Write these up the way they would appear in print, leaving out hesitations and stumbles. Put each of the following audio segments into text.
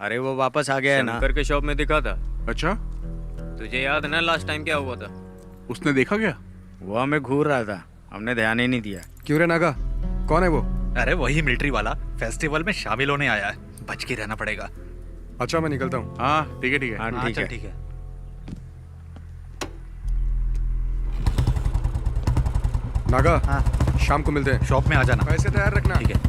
अरे वो वापस आ गया है ना। शंकर के शॉप में दिखा था। अच्छा, तुझे याद है ना लास्ट टाइम क्या हुआ था? उसने देखा क्या? वो हमें घूर रहा था, हमने ध्यान ही नहीं दिया। क्यों रे नागा, कौन है वो? अरे वही मिलिट्री वाला फेस्टिवल में शामिल होने आया है, बच के रहना पड़ेगा। अच्छा, मैं निकलता हूँ। हाँ ठीक है ठीक है। हाँ ठीक चल है। ठीक है। नागा, शाम को मिलते हैं। शॉप में आ जाना। पैसे तैयार रखना। ठीक है।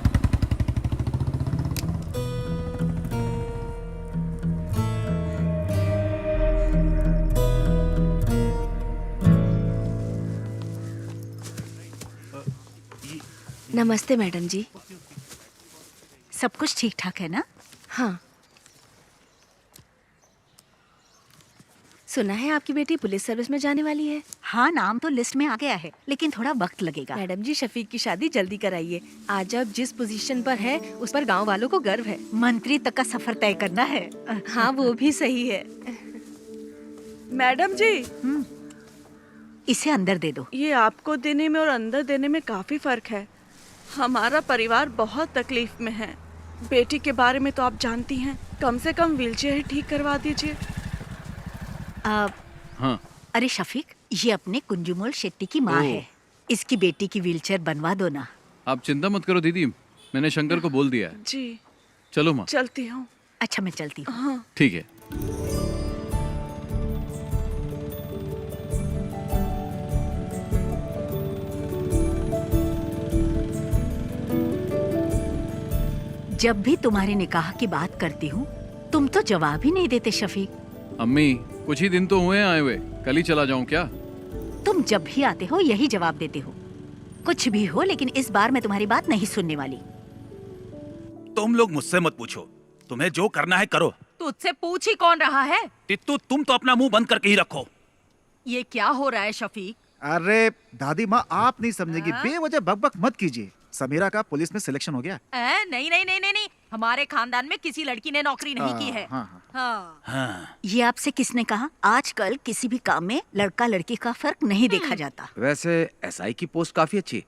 नमस्ते मैडम जी। सब कुछ ठीक ठाक है ना? हाँ, सुना है आपकी बेटी पुलिस सर्विस में जाने वाली है। हाँ, नाम तो लिस्ट में आ गया है, लेकिन थोड़ा वक्त लगेगा। मैडम जी, शफीक की शादी जल्दी कराइए। आज अब जिस पोजीशन पर है उस पर गांव वालों को गर्व है। मंत्री तक का सफर तय करना है। हाँ, वो भी सही है। मैडम जी, इसे अंदर दे दो। ये आपको देने में और अंदर देने में काफी फर्क है। हमारा परिवार बहुत तकलीफ में है। बेटी के बारे में तो आप जानती हैं, कम से कम व्हीलचेयर ही ठीक करवा दीजिए। हाँ। अरे शफीक, ये अपने कुंजुमोल शेट्टी की माँ है। इसकी बेटी की व्हीलचेयर बनवा दो ना। आप चिंता मत करो दीदी, मैंने शंकर को बोल दिया है। जी, चलो माँ। चलती हूँ। अच्छा, मैं चलती हूँ। हाँ। ठीक है। जब भी तुम्हारे निकाह की बात करती हूँ, तुम तो जवाब ही नहीं देते शफीक। अम्मी, कुछ ही दिन तो हुए हैं आए हुए, कल ही चला जाऊं क्या? तुम जब भी आते हो यही जवाब देते हो। कुछ भी हो, लेकिन इस बार मैं तुम्हारी बात नहीं सुनने वाली। तुम लोग मुझसे मत पूछो, तुम्हें जो करना है करो। तुझसे पूछ ही कौन रहा है? तित्तू, तुम तो अपना मुंह बंद करके ही रखो। ये क्या हो रहा है शफीक? अरे दादी माँ, आप नहीं समझेगी, बेवजह बकबक मत कीजिए। समीरा का पुलिस में सिलेक्शन हो गया। नहीं नहीं नहीं नहीं नहीं, हमारे खानदान में किसी लड़की ने नौकरी नहीं की है। हाँ। ये आपसे किसने कहा? आजकल किसी भी काम में लड़का लड़की का फर्क नहीं देखा जाता। वैसे एसआई की पोस्ट काफी अच्छी है।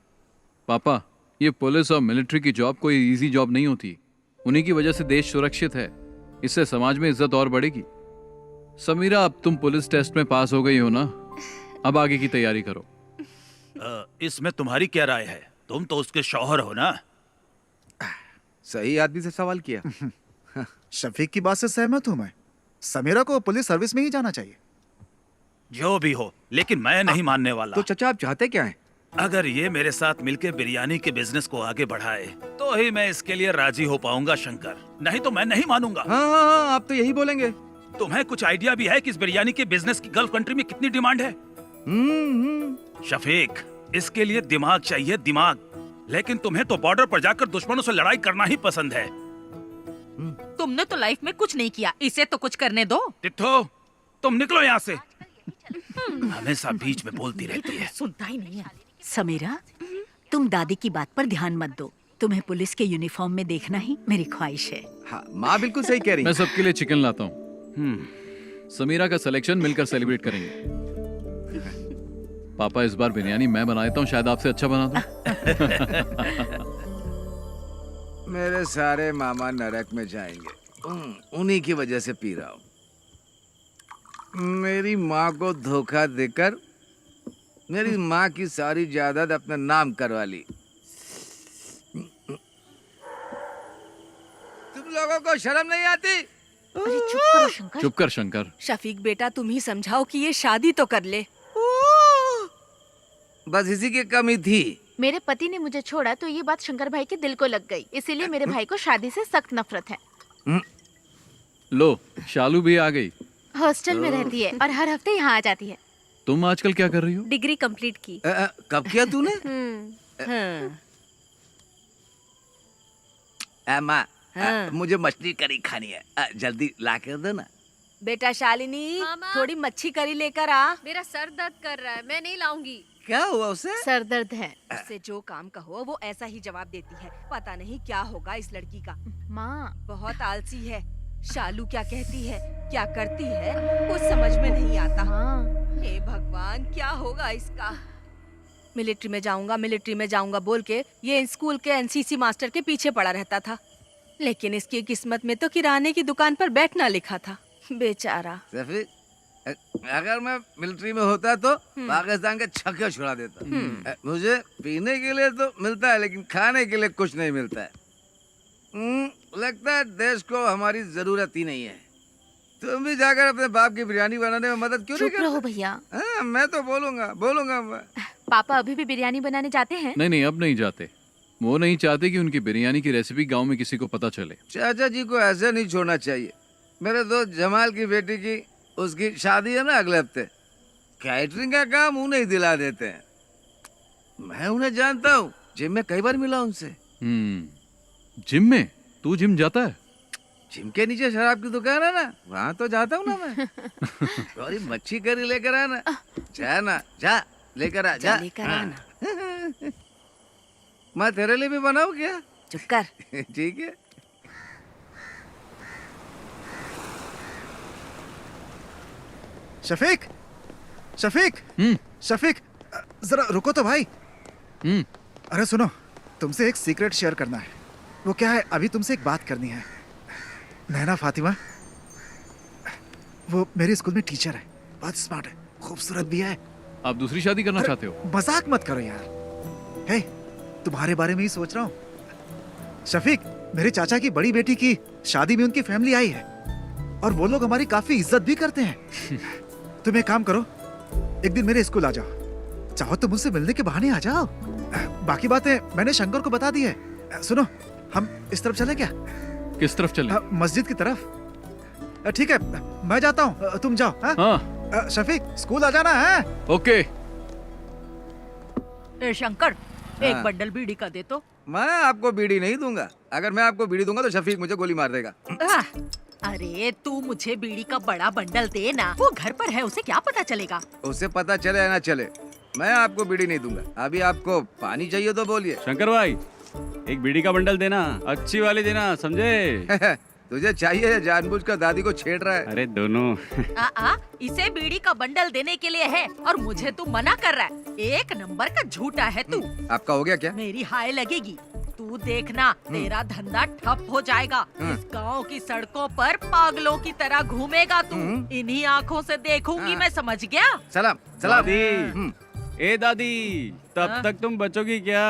पापा, ये पुलिस और मिलिट्री की जॉब कोई इजी जॉब नहीं होती। उन्हीं की वजह से देश सुरक्षित है, इससे समाज में इज्जत और बढ़ेगी। समीरा, अब तुम पुलिस टेस्ट में पास हो गई हो ना, अब आगे की तैयारी करो। इसमें तुम्हारी क्या राय है? तुम तो उसके शौहर हो ना। सही आदमी से सवाल किया। शफीक की बात से सहमत हूँ मैं। समीरा को पुलिस सर्विस में ही जाना चाहिए। जो भी हो, लेकिन मैं नहीं मानने वाला। तो चचा, आप चाहते क्या हैं? अगर ये मेरे साथ मिलकर बिरयानी के बिजनेस को आगे बढ़ाए तो ही मैं इसके लिए राजी हो पाऊंगा शंकर, नहीं तो मैं नहीं मानूंगा। हाँ, आप तो यही बोलेंगे। तुम्हें कुछ आइडिया भी है कि इस बिरयानी के बिजनेस की गल्फ कंट्री में कितनी डिमांड है? शफीक, इसके लिए दिमाग चाहिए, दिमाग। लेकिन तुम्हें तो बॉर्डर पर जाकर दुश्मनों से लड़ाई करना ही पसंद है। तुमने तो लाइफ में कुछ नहीं किया, इसे तो कुछ करने दो। तित्थो, तुम निकलो यहाँ से। हमेशा बीच में बोलती रहती है। सुनता ही नहीं है। समीरा, तुम दादी की बात पर ध्यान मत दो। तुम्हें पुलिस के यूनिफॉर्म में देखना ही मेरी ख्वाहिश है। हाँ, माँ बिल्कुल सही कह रही है। मैं सबके लिए चिकन लाता हूँ। समीरा का सिलेक्शन मिलकर सेलिब्रेट करेंगे। पापा, इस बार बिरयानी मैं बना देता हूँ, शायद आपसे अच्छा बना दूं। मेरे सारे मामा नरक में जाएंगे, उन्हीं की वजह से पी रहा हूँ। मेरी माँ को धोखा देकर मेरी माँ की सारी जायदाद अपने नाम करवा ली। तुम लोगों को शर्म नहीं आती? अरे चुप करो शंकर। चुप कर शंकर। शफीक बेटा, तुम ही समझाओ कि ये शादी तो कर ले। बस इसी की कमी थी। मेरे पति ने मुझे छोड़ा तो ये बात शंकर भाई के दिल को लग गई, इसीलिए मेरे भाई को शादी से सख्त नफरत है। लो, शालू भी आ गई। हॉस्टल में रहती है और हर हफ्ते यहाँ आ जाती है। तुम आजकल क्या कर रही हो? डिग्री कंप्लीट की। कब किया तूने? माँ, मुझे मछली करी खानी है, जल्दी ला कर दो ना। बेटा शालिनी, थोड़ी मच्छी करी लेकर आ। मेरा सर दर्द कर रहा है, मैं नहीं लाऊंगी। क्या हुआ उसे? सर दर्द है। उससे जो काम कहो वो ऐसा ही जवाब देती है। पता नहीं क्या होगा इस लड़की का। माँ, बहुत आलसी है। शालू क्या कहती है, क्या करती है, कुछ समझ में नहीं आता। हे भगवान, क्या होगा इसका? मिलिट्री में जाऊंगा बोल के ये स्कूल के एनसीसी मास्टर के पीछे पड़ा रहता था। लेकिन इसकी किस्मत में तो किराने की दुकान पर बैठना लिखा था, बेचारा। सफी, अगर मैं मिलिट्री में होता तो पाकिस्तान के छक्के छुड़ा देता। मुझे पीने के लिए तो मिलता है, लेकिन खाने के लिए कुछ नहीं मिलता है। लगता है देश को हमारी जरूरत ही नहीं है। तुम भी जाकर अपने बाप की बिरयानी बनाने में मदद क्यों नहीं चुप रहो करते? भैया। मैं तो बोलूंगा मैं। पापा अभी भी बिरयानी बनाने जाते हैं? नहीं, अब नहीं जाते। वो नहीं चाहते कि उनकी बिरयानी की रेसिपी गांव में किसी को पता चले। चाचा जी को ऐसे नहीं छोड़ना चाहिए। मेरे दोस्त जमाल की बेटी की उसकी शादी है ना अगले हफ्ते। कैटरिंग का काम उन्हें ही दिला देते हैं। मैं उन्हें जानता हूँ, जिम में कई बार मिला उनसे। जिम में? तू जिम जाता है? जिम के नीचे शराब की दुकान है ना, वहाँ तो जाता हूँ ना मैं। थोड़ी मच्छी करी लेकर आना। जा लेकर आ जा। लेकर आना। मैं तेरे लिए भी बनाऊँ क्या? चुप कर। ठीक है। शफीक, शफीक, जरा रुको तो भाई। अरे सुनो, तुमसे एक सीक्रेट शेयर करना है। वो क्या है, अभी तुमसे एक बात करनी है। नैना फातिमा, वो मेरे स्कूल में टीचर है, बहुत स्मार्ट है, खूबसूरत भी है। आप दूसरी शादी करना चाहते हो? मजाक मत करो यार। हे, तुम्हारे बारे में ही सोच रहा हूँ। शफीक, मेरे चाचा की बड़ी बेटी की शादी में उनकी फैमिली आई है और वो लोग हमारी काफी इज्जत भी करते हैं। तुम एक काम करो, एक दिन मेरे स्कूल आ जाओ। चाहो तो मुझसे मिलने के बहाने आ जाओ। बाकी बातें मैंने शंकर को बता दी है। सुनो, हम इस तरफ चले क्या? किस तरफ चले? मस्जिद की तरफ। ठीक है, मैं जाता हूँ, तुम जाओ। हाँ? शफीक, स्कूल आ जाना है। ओके। शंकर, एक बंडल बीड़ी का दे तो। मैं आपको बीड़ी नहीं दूंगा। अगर मैं आपको बीड़ी दूंगा तो शफीक मुझे गोली मार देगा। अरे तू मुझे बीड़ी का बड़ा बंडल दे ना। वो घर पर है, उसे क्या पता चलेगा? उसे पता चले या ना चले, मैं आपको बीड़ी नहीं दूंगा। अभी आपको पानी चाहिए तो बोलिए। शंकर भाई, एक बीड़ी का बंडल देना, अच्छी वाली देना, समझे? तुझे चाहिए या जानबूझकर दादी को छेड़ रहा है? अरे दोनों। इसे बीड़ी का बंडल देने के लिए है और मुझे तू मना कर रहा है। एक नंबर का झूठा है तू। आपका हो गया क्या? मेरी हाय लगेगी। तू देखना, तेरा धंधा ठप हो जाएगा। इस गांव की सड़कों पर पागलों की तरह घूमेगा तू। इन्हीं आँखों से देखूंगी मैं, समझ गया? सलाम। दादी, ए दादी, तब तक तुम बचोगी क्या?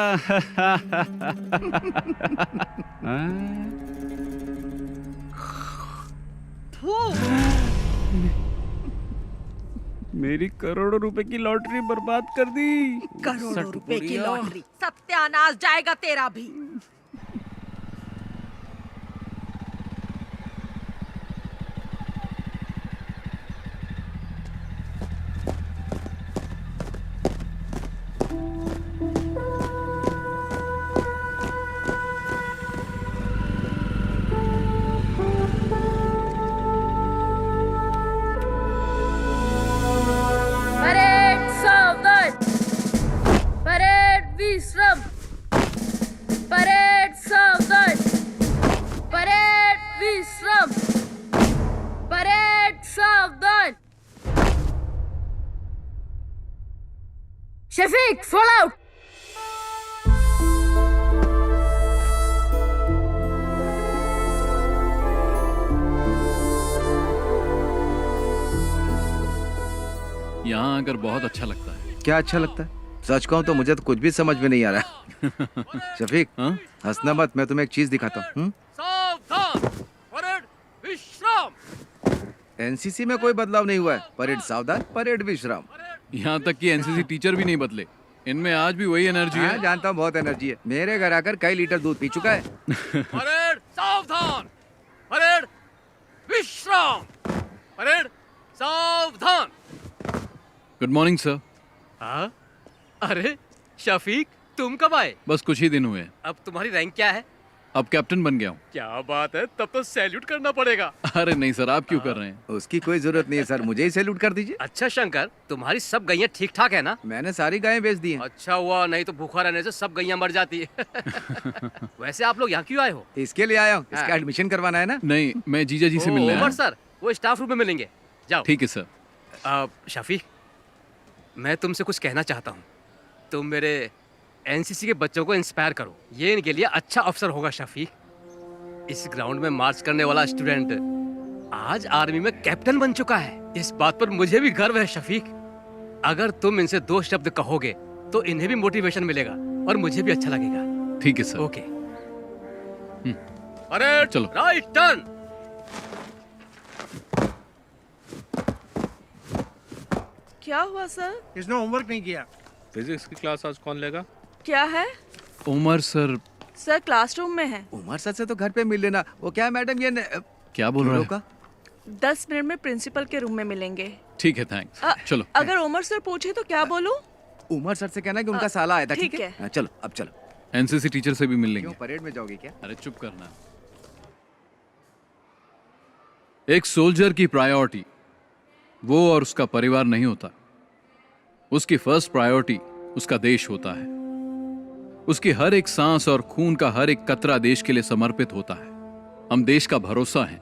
मेरी करोड़ों रुपए की लॉटरी बर्बाद कर दी। करोड़ों रुपए की लॉटरी, सत्यानाश जाएगा तेरा भी। Shafiq, fall out! यहाँ आकर बहुत अच्छा लगता है। क्या अच्छा लगता है? सच कहूँ तो मुझे तो कुछ भी समझ में नहीं आ रहा। शफीक, हंसना मत, मैं तुम्हें एक चीज दिखाता हूँ। एनसीसी में कोई बदलाव नहीं हुआ है। परेड सावधान, परेड विश्राम। यहाँ तक कि एनसीसी टीचर भी नहीं बदले। इनमें आज भी वही एनर्जी है। जानता हूँ, बहुत एनर्जी है। मेरे घर आकर कई लीटर दूध पी चुका है। परेड सावधान, परेड विश्राम, परेड सावधान। Good morning sir. हाँ? अरे शफीक, तुम कब आए? बस कुछ ही दिन हुए हैं। अब तुम्हारी रैंक क्या है? अब कैप्टन बन गया हूँ। क्या बात है, तब तो सैल्यूट करना पड़ेगा। अरे नहीं सर, आप क्यों कर रहे हैं? उसकी कोई जरूरत नहीं है सर, मुझे ही सैल्यूट कर दीजिए। अच्छा शंकर, तुम्हारी सब गैया ठीक ठाक है ना? मैंने सारी गायें बेच दी हैं। अच्छा हुआ, नहीं तो भूखा रहने से सब गैया मर जाती है। वैसे आप लोग यहाँ क्यों आए हो? इसके लिए आया हूँ, इसका एडमिशन करवाना है ना। नहीं, मैं जीजा जी से मिलने आया। सर, वो स्टाफ रूम में मिलेंगे, जाओ। ठीक है सर। शफीक, मैं तुमसे कुछ कहना चाहता हूँ। तुम मेरे एनसीसी के बच्चों को इंस्पायर करो, ये इनके लिए अच्छा अवसर होगा। शफीक, इस ग्राउंड में मार्च करने वाला स्टूडेंट आज आर्मी में कैप्टन बन चुका है। इस बात पर मुझे भी गर्व है शफीक। अगर तुम इनसे 2 शब्द कहोगे तो इन्हें भी मोटिवेशन मिलेगा और मुझे भी अच्छा लगेगा। ठीक है सर। ओके। अरे चलो। Right turn. क्या हुआ सर? इसने होमवर्क नहीं किया। फिजिक्स की क्लास आज कौन लेगा? क्या है? उमर सर। सर क्लासरूम में है। उमर सर से तो घर पे मिल लेना। वो क्या है मैडम, ये क्या बोल रहा है? 10 मिनट में प्रिंसिपल के रूम में मिलेंगे। ठीक है, थैंक्स। चलो। अगर उमर सर पूछे तो क्या बोलूं? उमर सर से कहना कि उनका साला आया था। ठीक है? हाँ, चलो अब चलो। एनसीसी टीचर से भी मिल लेंगे। क्यों, परेड में जाओगी क्या? अरे चुप करना। एक सोल्जर की प्रायोरिटी वो और उसका परिवार नहीं होता। उसकी फर्स्ट प्रायोरिटी उसका देश होता है। उसकी हर एक सांस और खून का हर एक कतरा देश के लिए समर्पित होता है। हम देश का भरोसा हैं।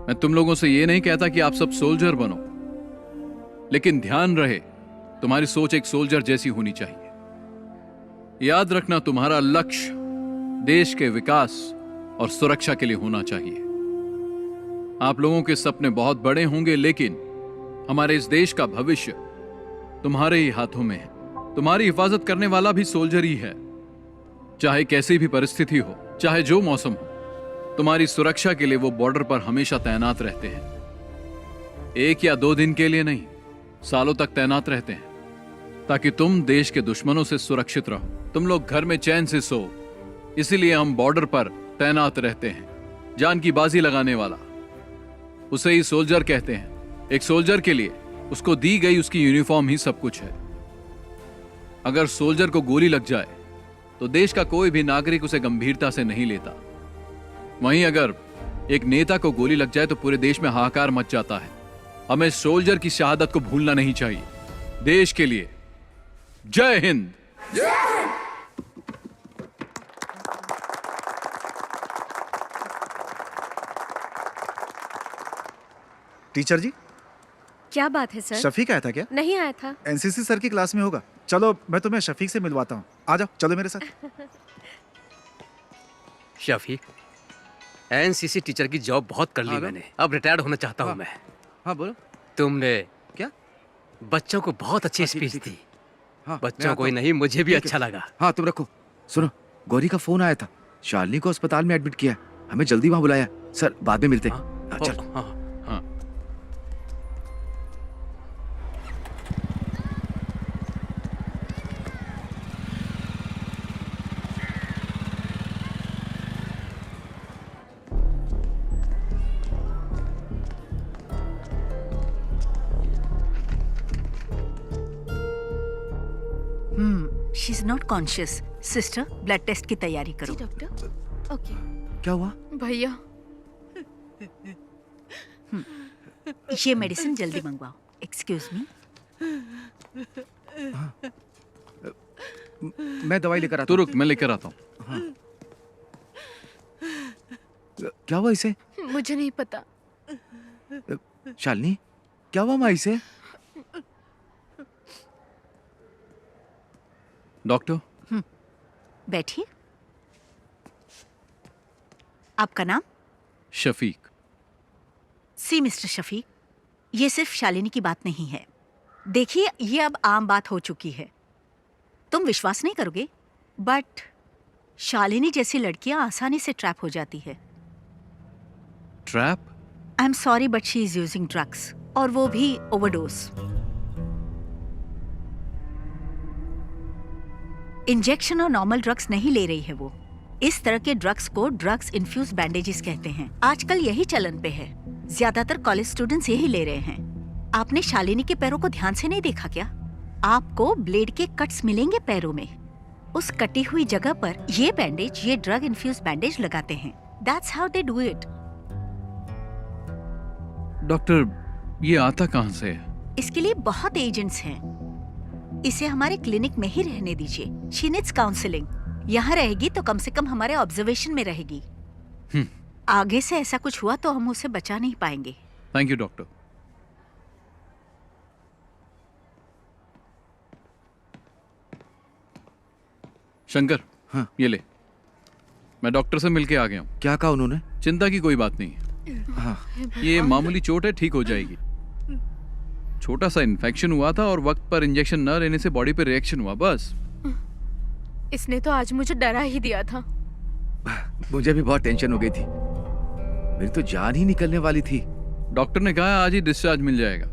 मैं तुम लोगों से यह नहीं कहता कि आप सब सोल्जर बनो, लेकिन ध्यान रहे तुम्हारी सोच एक सोल्जर जैसी होनी चाहिए। याद रखना तुम्हारा लक्ष्य देश के विकास और सुरक्षा के लिए होना चाहिए। आप लोगों के सपने बहुत बड़े होंगे, लेकिन हमारे इस देश का भविष्य तुम्हारे ही हाथों में है। तुम्हारी हिफाजत करने वाला भी सोल्जर ही है। चाहे कैसी भी परिस्थिति हो, चाहे जो मौसम हो, तुम्हारी सुरक्षा के लिए वो बॉर्डर पर हमेशा तैनात रहते हैं। 1 या 2 दिन के लिए नहीं, सालों तक तैनात रहते हैं, ताकि तुम देश के दुश्मनों से सुरक्षित रहो, तुम लोग घर में चैन से सो। इसीलिए हम बॉर्डर पर तैनात रहते हैं। जान की बाजी लगाने वाला, उसे ही सोल्जर कहते हैं। एक सोल्जर के लिए उसको दी गई उसकी यूनिफॉर्म ही सब कुछ है। अगर सोल्जर को गोली लग जाए तो देश का कोई भी नागरिक उसे गंभीरता से नहीं लेता। वहीं अगर एक नेता को गोली लग जाए तो पूरे देश में हाहाकार मच जाता है। हमें सोल्जर की शहादत को भूलना नहीं चाहिए। देश के लिए जय हिंद। टीचर जी, क्या बात है सर? शफीक आया था क्या? नहीं आया था। एनसीसी सर की क्लास में होगा। चलो मैं तुम्हें शफीक से मिलवाता हूँ। आ जाओ, चलो मेरे साथ। शफीक, एनसीसी टीचर की जॉब बहुत कर ली मैंने। अब रिटायर्ड होना चाहता हूँ मैं। हाँ बोलो। तुमने क्या बच्चों को बहुत अच्छी स्पीच दी। हाँ, बच्चों को ही नहीं, मुझे भी अच्छा लगा। हाँ तुम रखो। सुनो, गौरी का फोन आया था। शालिनी को अस्पताल में एडमिट किया। हमें जल्दी वहां बुलाया। सर बाद में मिलते हैं। चल। हाँ। She is not conscious. Sister, blood test की तैयारी करो। डॉक्टर। ओके। क्या हुआ? भैया, ये मेडिसिन जल्दी मंगवाओ। Excuse me. मैं दवाई लेकर आता हूँ। रुक, मैं लेकर आता हूँ। हाँ। क्या हुआ इसे? मुझे नहीं पता। शालिनी, क्या हुआ माँ इसे? डॉक्टर। बैठिए। आपका नाम? शफीक। सी मिस्टर शफीक, ये सिर्फ शालिनी की बात नहीं है। देखिए, ये अब आम बात हो चुकी है। तुम विश्वास नहीं करोगे, बट शालिनी जैसी लड़कियां आसानी से ट्रैप हो जाती है। Trap? I am sorry but she is using drugs, और वो भी ओवरडोज। इंजेक्शन और नॉर्मल ड्रग्स नहीं ले रही है वो। इस तरह के ड्रग्स को ड्रग्स इन्फ्यूज बैंडेजेस कहते हैं। आजकल यही चलन पे है। ज्यादातर कॉलेज स्टूडेंट्स यही ले रहे हैं। आपने शालिनी के पैरों को ध्यान से नहीं देखा क्या? आपको ब्लेड के कट्स मिलेंगे पैरों में। उस कटी हुई जगह पर ये बैंडेज, ये ड्रग इन्फ्यूज बैंडेज लगाते हैं। That's how they do it. Doctor, ये आता कहां से है? इसके लिए बहुत एजेंट्स हैं। इसे हमारे क्लिनिक में ही रहने दीजिए। She needs counselling. यहाँ रहेगी तो कम से कम हमारे ऑब्जर्वेशन में रहेगी। आगे से ऐसा कुछ हुआ तो हम उसे बचा नहीं पाएंगे। Thank you doctor. शंकर, हाँ। ये ले। मैं डॉक्टर से मिलके आ गया हूँ। क्या कहा उन्होंने? चिंता की कोई बात नहीं है, ये मामूली चोट है, ठीक हो जाएगी। छोटा सा इन्फेक्शन हुआ था और वक्त पर इंजेक्शन न लेने से बॉडी पे रिएक्शन हुआ, बस। इसने तो आज मुझे डरा ही दिया था। मुझे भी बहुत टेंशन हो गई थी, मेरी तो जान ही निकलने वाली थी। डॉक्टर ने कहा आज ही डिस्चार्ज मिल जाएगा,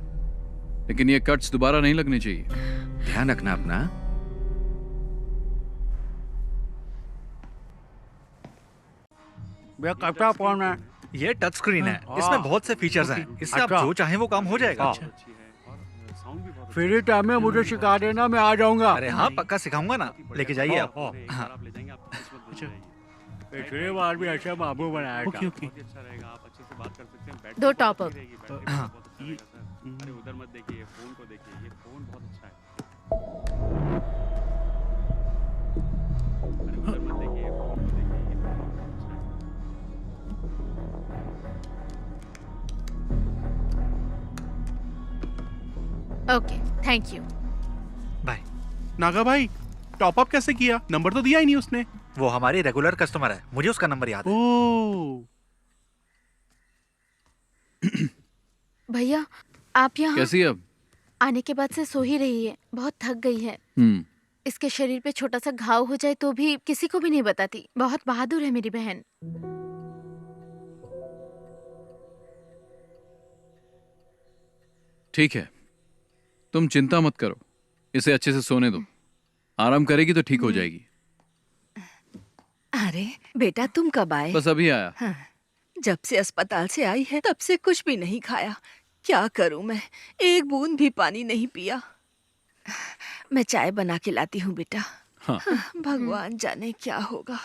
लेकिन ये कट्स दोबारा नहीं लगने चाहिए। ध्यान रखना अपना। भैया कौन है? ये टच स्क्रीन है, इसमें बहुत से फीचर्स हैं, इससे आप जो चाहें वो काम हो जाएगा। फ्री टाइम में मुझे सिखा देना, मैं आ जाऊंगा। अरे हाँ, पक्का सिखाऊंगा ना, लेके जाइए आप। हाँ। पिछले बार भी ऐसे बाबू बनाया था। दो टॉप अप। हाँ। अरे उधर मत देखिए, फोन को देखिए, ये फोन बहुत अच्छा है। अरे उधर मत देखिए, फोन को देखिए, ये फोन बहुत अच्छा है। Okay, thank you. Bye. Naga भाई, टॉप अप कैसे किया? नंबर तो दिया ही नहीं उसने। वो हमारी रेगुलर कस्टमर है, मुझे उसका नंबर याद है। ओह। भैया, आप यहाँ? कैसी है अब? आने के बाद से सो ही रही है, बहुत थक गई है। इसके शरीर पे छोटा सा घाव हो जाए तो भी किसी को भी नहीं बताती। बहुत बहादुर है मेरी बहन। ठीक है, तुम चिंता मत करो, इसे अच्छे से सोने दो। आराम करेगी तो ठीक हो जाएगी। अरे बेटा, तुम कब आए? बस अभी आया। हाँ, जब से अस्पताल से आई है तब से कुछ भी नहीं खाया। क्या करूं मैं, एक बूंद भी पानी नहीं पिया। मैं चाय बना के लाती हूँ बेटा। हाँ। भगवान जाने क्या होगा।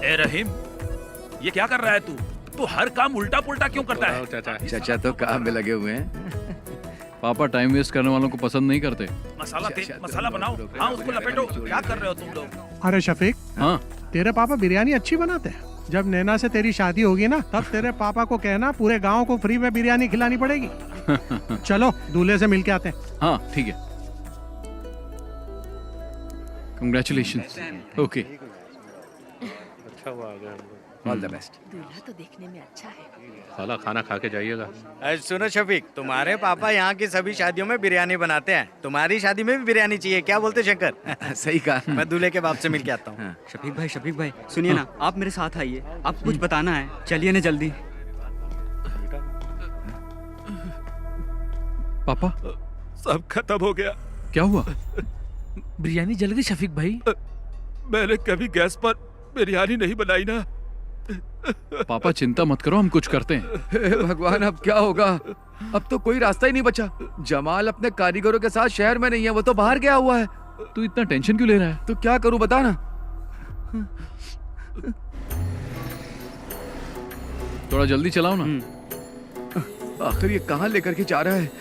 ए रहीम, ये क्या कर रहा है तू? तू हर काम उल्टा पुल्टा क्यों करता है? चाचा तो काम में लगे हुए हैं। पापा टाइम वेस्ट करने वालों को पसंद नहीं करते। मसाला बनाओ। हाँ, उसको लपेटो। क्या कर रहे हो तुम लोग? अरे शफीक, हाँ, तेरे पापा बिरयानी अच्छी बनाते हैं। जब नैना से तेरी शादी होगी ना, तब तेरे पापा को कहना पूरे गांव को फ्री में बिरयानी खिलानी पड़ेगी। चलो दूल्हे से मिलके आते हैं। हाँ ठीक है। कंग्रेचुलेशन। ओके, अच्छा हुआ आ गया। All the best. दूल्हा तो देखने में अच्छा है। साला खाना खा के जाइएगा। सुनो शफीक, तुम्हारे पापा यहाँ की सभी शादियों में बिरयानी बनाते हैं, तुम्हारी शादी में भी बिरयानी चाहिए। क्या बोलते शंकर? सही कहा। मैं दूल्हे के बाप से मिल के आता हूँ। शफीक भाई सुनिए ना, आप मेरे साथ आइए, आपको कुछ बताना है। चलिए ना जल्दी। पापा सब खत्म हो गया। क्या हुआ? बिरयानी जल गई शफीक भाई। मैंने कभी गैस पर बिरयानी नहीं बनाई ना। पापा चिंता मत करो, हम कुछ करते हैं। हे भगवान, अब क्या होगा? अब तो कोई रास्ता ही नहीं बचा। जमाल अपने कारीगरों के साथ शहर में नहीं है, वो तो बाहर गया हुआ है। तू इतना टेंशन क्यों ले रहा है? तो क्या करूं बता ना। थोड़ा जल्दी चलाओ ना। आखिर ये कहाँ लेकर के जा रहा है?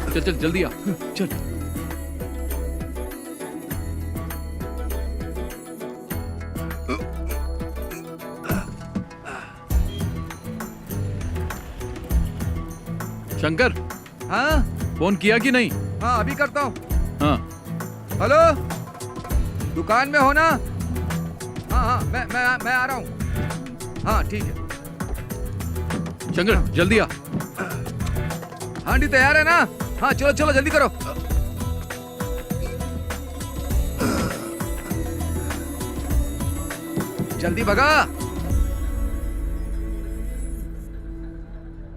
चल चल जल्दी आ। चल। शंकर, हाँ फोन किया कि नहीं? हाँ अभी करता हूँ। हाँ हेलो, दुकान में हो ना? हाँ हाँ मैं आ रहा हूँ। हाँ ठीक है। शंकर जल्दी आ। हांडी तैयार है ना? हाँ चलो चलो जल्दी करो। जल्दी भगा।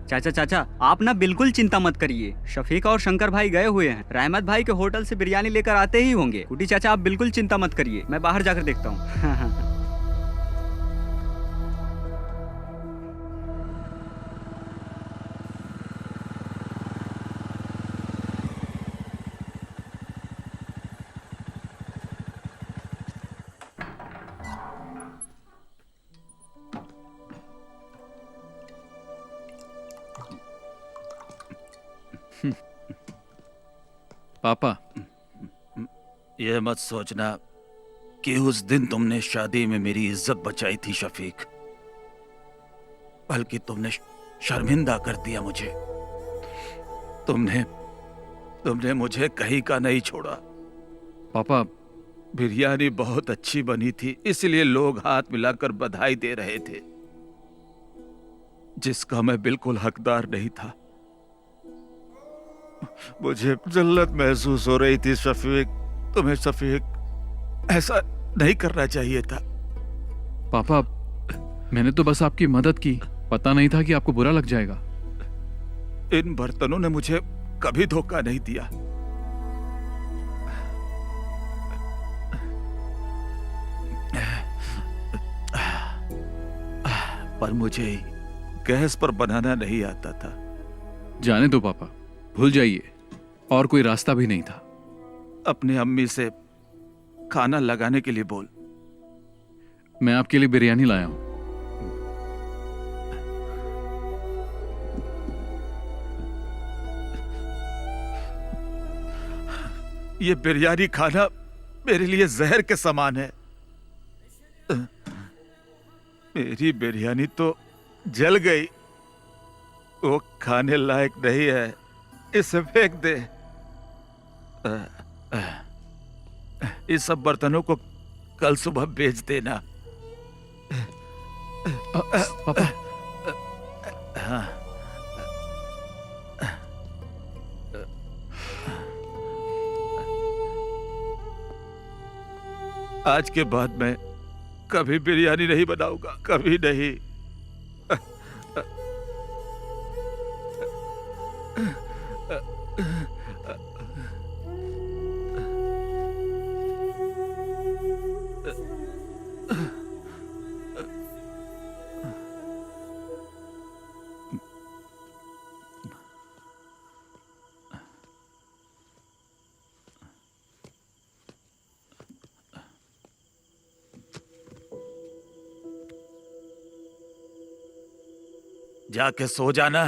चाचा चाचा, आप ना बिल्कुल चिंता मत करिए। शफीक और शंकर भाई गए हुए हैं, रहमत भाई के होटल से बिरयानी लेकर आते ही होंगे। कुटी चाचा आप बिल्कुल चिंता मत करिए, मैं बाहर जाकर देखता हूँ। पापा, यह मत सोचना कि उस दिन तुमने शादी में मेरी इज्जत बचाई थी शफीक, बल्कि तुमने शर्मिंदा कर दिया मुझे। तुमने मुझे कहीं का नहीं छोड़ा। पापा, बिरयानी बहुत अच्छी बनी थी, इसलिए लोग हाथ मिलाकर बधाई दे रहे थे, जिसका मैं बिल्कुल हकदार नहीं था। मुझे जल्लत महसूस हो रही थी शफीक। तुम्हें शफीक ऐसा नहीं करना चाहिए था। पापा, मैंने तो बस आपकी मदद की, पता नहीं था कि आपको बुरा लग जाएगा। इन बर्तनों ने मुझे कभी धोखा नहीं दिया। पर मुझे गैस पर बनाना नहीं आता था। जाने दो पापा, भूल जाइए, और कोई रास्ता भी नहीं था। अपनी अम्मी से खाना लगाने के लिए बोल। मैं आपके लिए बिरयानी लाया हूं। ये बिरयानी खाना मेरे लिए जहर के समान है। मेरी बिरयानी तो जल गई, वो खाने लायक नहीं है, इसे फेंक दे। इस सब बर्तनों को कल सुबह बेच देना। पापा। हाँ। आज के बाद मैं कभी बिरयानी नहीं बनाऊंगा, कभी नहीं। जाके सो जाना।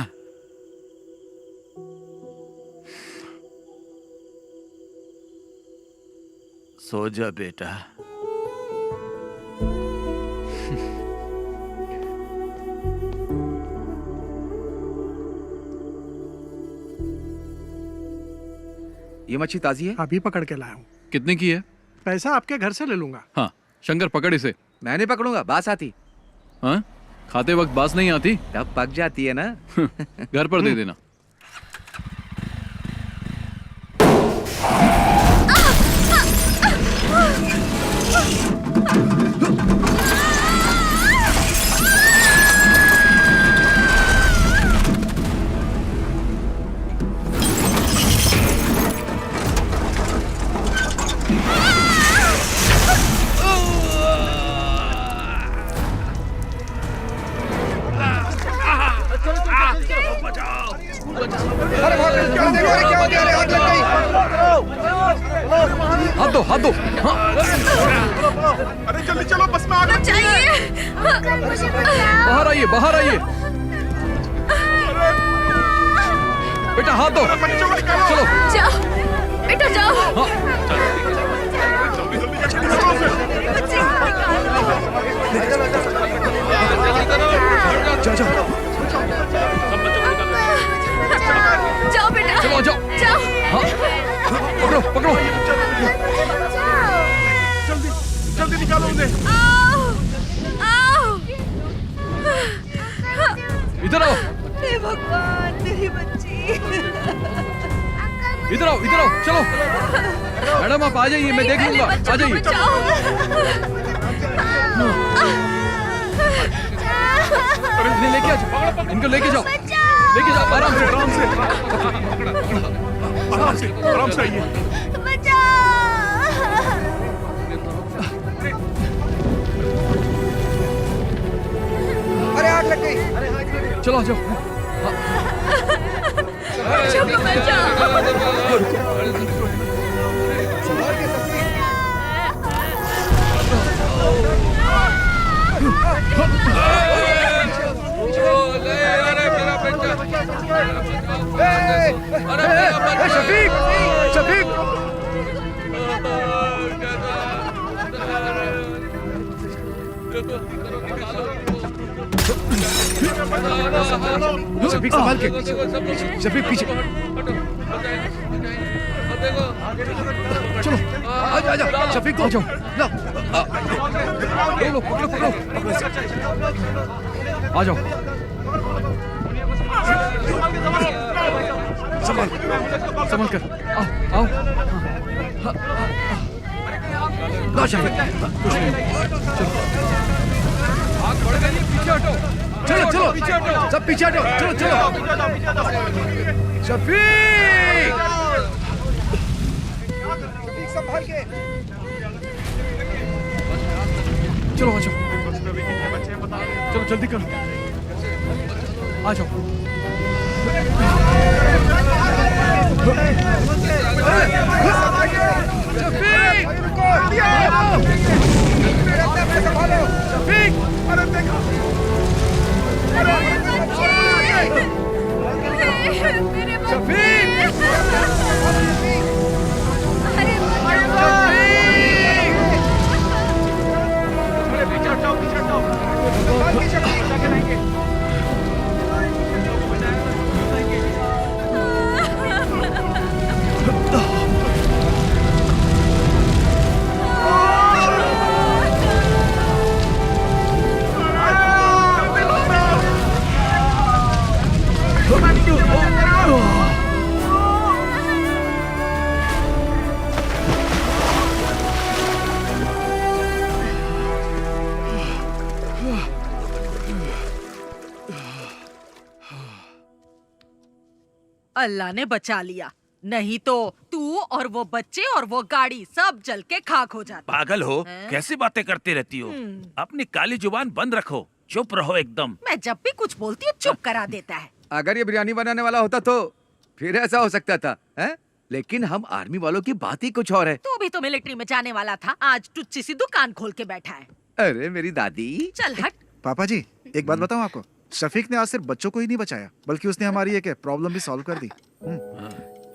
सो जा बेटा। ये मच्छी ताजी है? अभी पकड़ के लाया हूँ। कितने की है? पैसा आपके घर से ले लूंगा। हाँ, शंकर पकड़ इसे। मैं नहीं पकड़ूंगा, बास आती। हाँ? खाते वक्त बास नहीं आती? तब पक जाती है ना। घर पर दे देना। अरे जल्दी चलो, बस में आग लग गई है। बाहर आइए, बाहर आइए। बेटा हाथ दो। चलो जाओ बेटा जाओ। जाओ बेटा, चलो जाओ जाओ। पकड़ो पकड़ो। जल्दी जल्दी निकालो उन्हें। इधर आओ, हे भगवान मेरी बच्ची। इधर आओ, इधर आओ। चलो मैडम आप आ जाइए, मैं देख लूंगा। आ जाइए। इन्हें लेके आ जाओ, इनको लेके जाओ, लेके जाओ। आराम से, आराम से, आराम से, आराम से आइए। अरे आग लग गई। चलो आ जाओ। शफीक, शफीक। शफीक संभाल के, शफीक पीछे। चलो आजा आजा, शफीक को जाओ। लो लो, पकड़ो पकड़ो, आ जाओ। संभाल संभाल कर, आओ आओ। लो शफीक, आग बढ़ गई, पीछे हटो। चलो चलो सब पीछे हटो। चलो चलो शफीक, संभाल के। चलो आ जाओ, चलो जल्दी करो, आ जाओ। शफीक संभालो। शफीक अरे देखो, अल्लाह ने बचा लिया, नहीं तो तू और वो बच्चे और वो गाड़ी सब जल के खाक हो जाते। पागल हो, कैसी बातें करती रहती हो? अपनी काली जुबान बंद रखो, चुप रहो एकदम। मैं जब भी कुछ बोलती हूँ चुप करा देता है। अगर ये बिरयानी बनाने वाला होता तो फिर ऐसा हो सकता था, हैं? लेकिन हम आर्मी वालों की बात ही कुछ और है। तू भी तो मिलिट्री में जाने वाला था, आज टुच्ची सी दुकान खोल के बैठा है। अरे मेरी दादी। चल हट। पापा जी एक बात बताऊं आपको, शफीक ने आज सिर्फ बच्चों को ही नहीं बचाया बल्कि उसने हमारी एक प्रॉब्लम भी सॉल्व कर दी।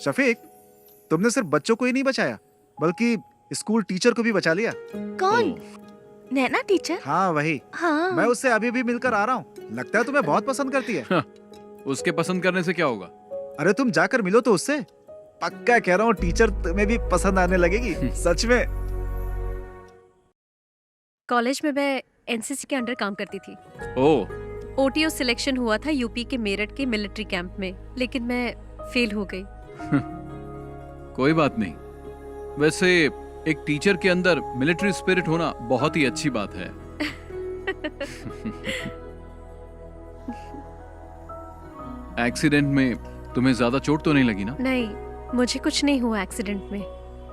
शफीक, तुमने सिर्फ बच्चों को ही नहीं बचाया बल्कि स्कूल टीचर को भी बचा लिया। कौन? नैना टीचर? हाँ वही। हाँ। मैं उससे अभी भी मिलकर आ रहा हूँ, लगता है तुम्हें बहुत पसंद करती है। उसके पसंद करने से क्या होगा? अरे तुम जाकर मिलो तो उससे, पक्का कह रहा हूँ टीचर तुम्हें भी पसंद आने लगेगी। सच में। कॉलेज में मैं एनसीसी के अंडर काम करती थी। ओह। ओटीओ सिलेक्शन हुआ था यूपी के मेरठ के मिलिट्री कैंप में, लेकिन मैं फेल हो गई। कोई बात नहीं, वैसे एक टीचर के अंदर मिलिट्री स्पिरिट होना बहुत ही अच्छी बात है। एक्सीडेंट में तुम्हें ज्यादा चोट तो नहीं लगी ना? नहीं, मुझे कुछ नहीं हुआ एक्सीडेंट में।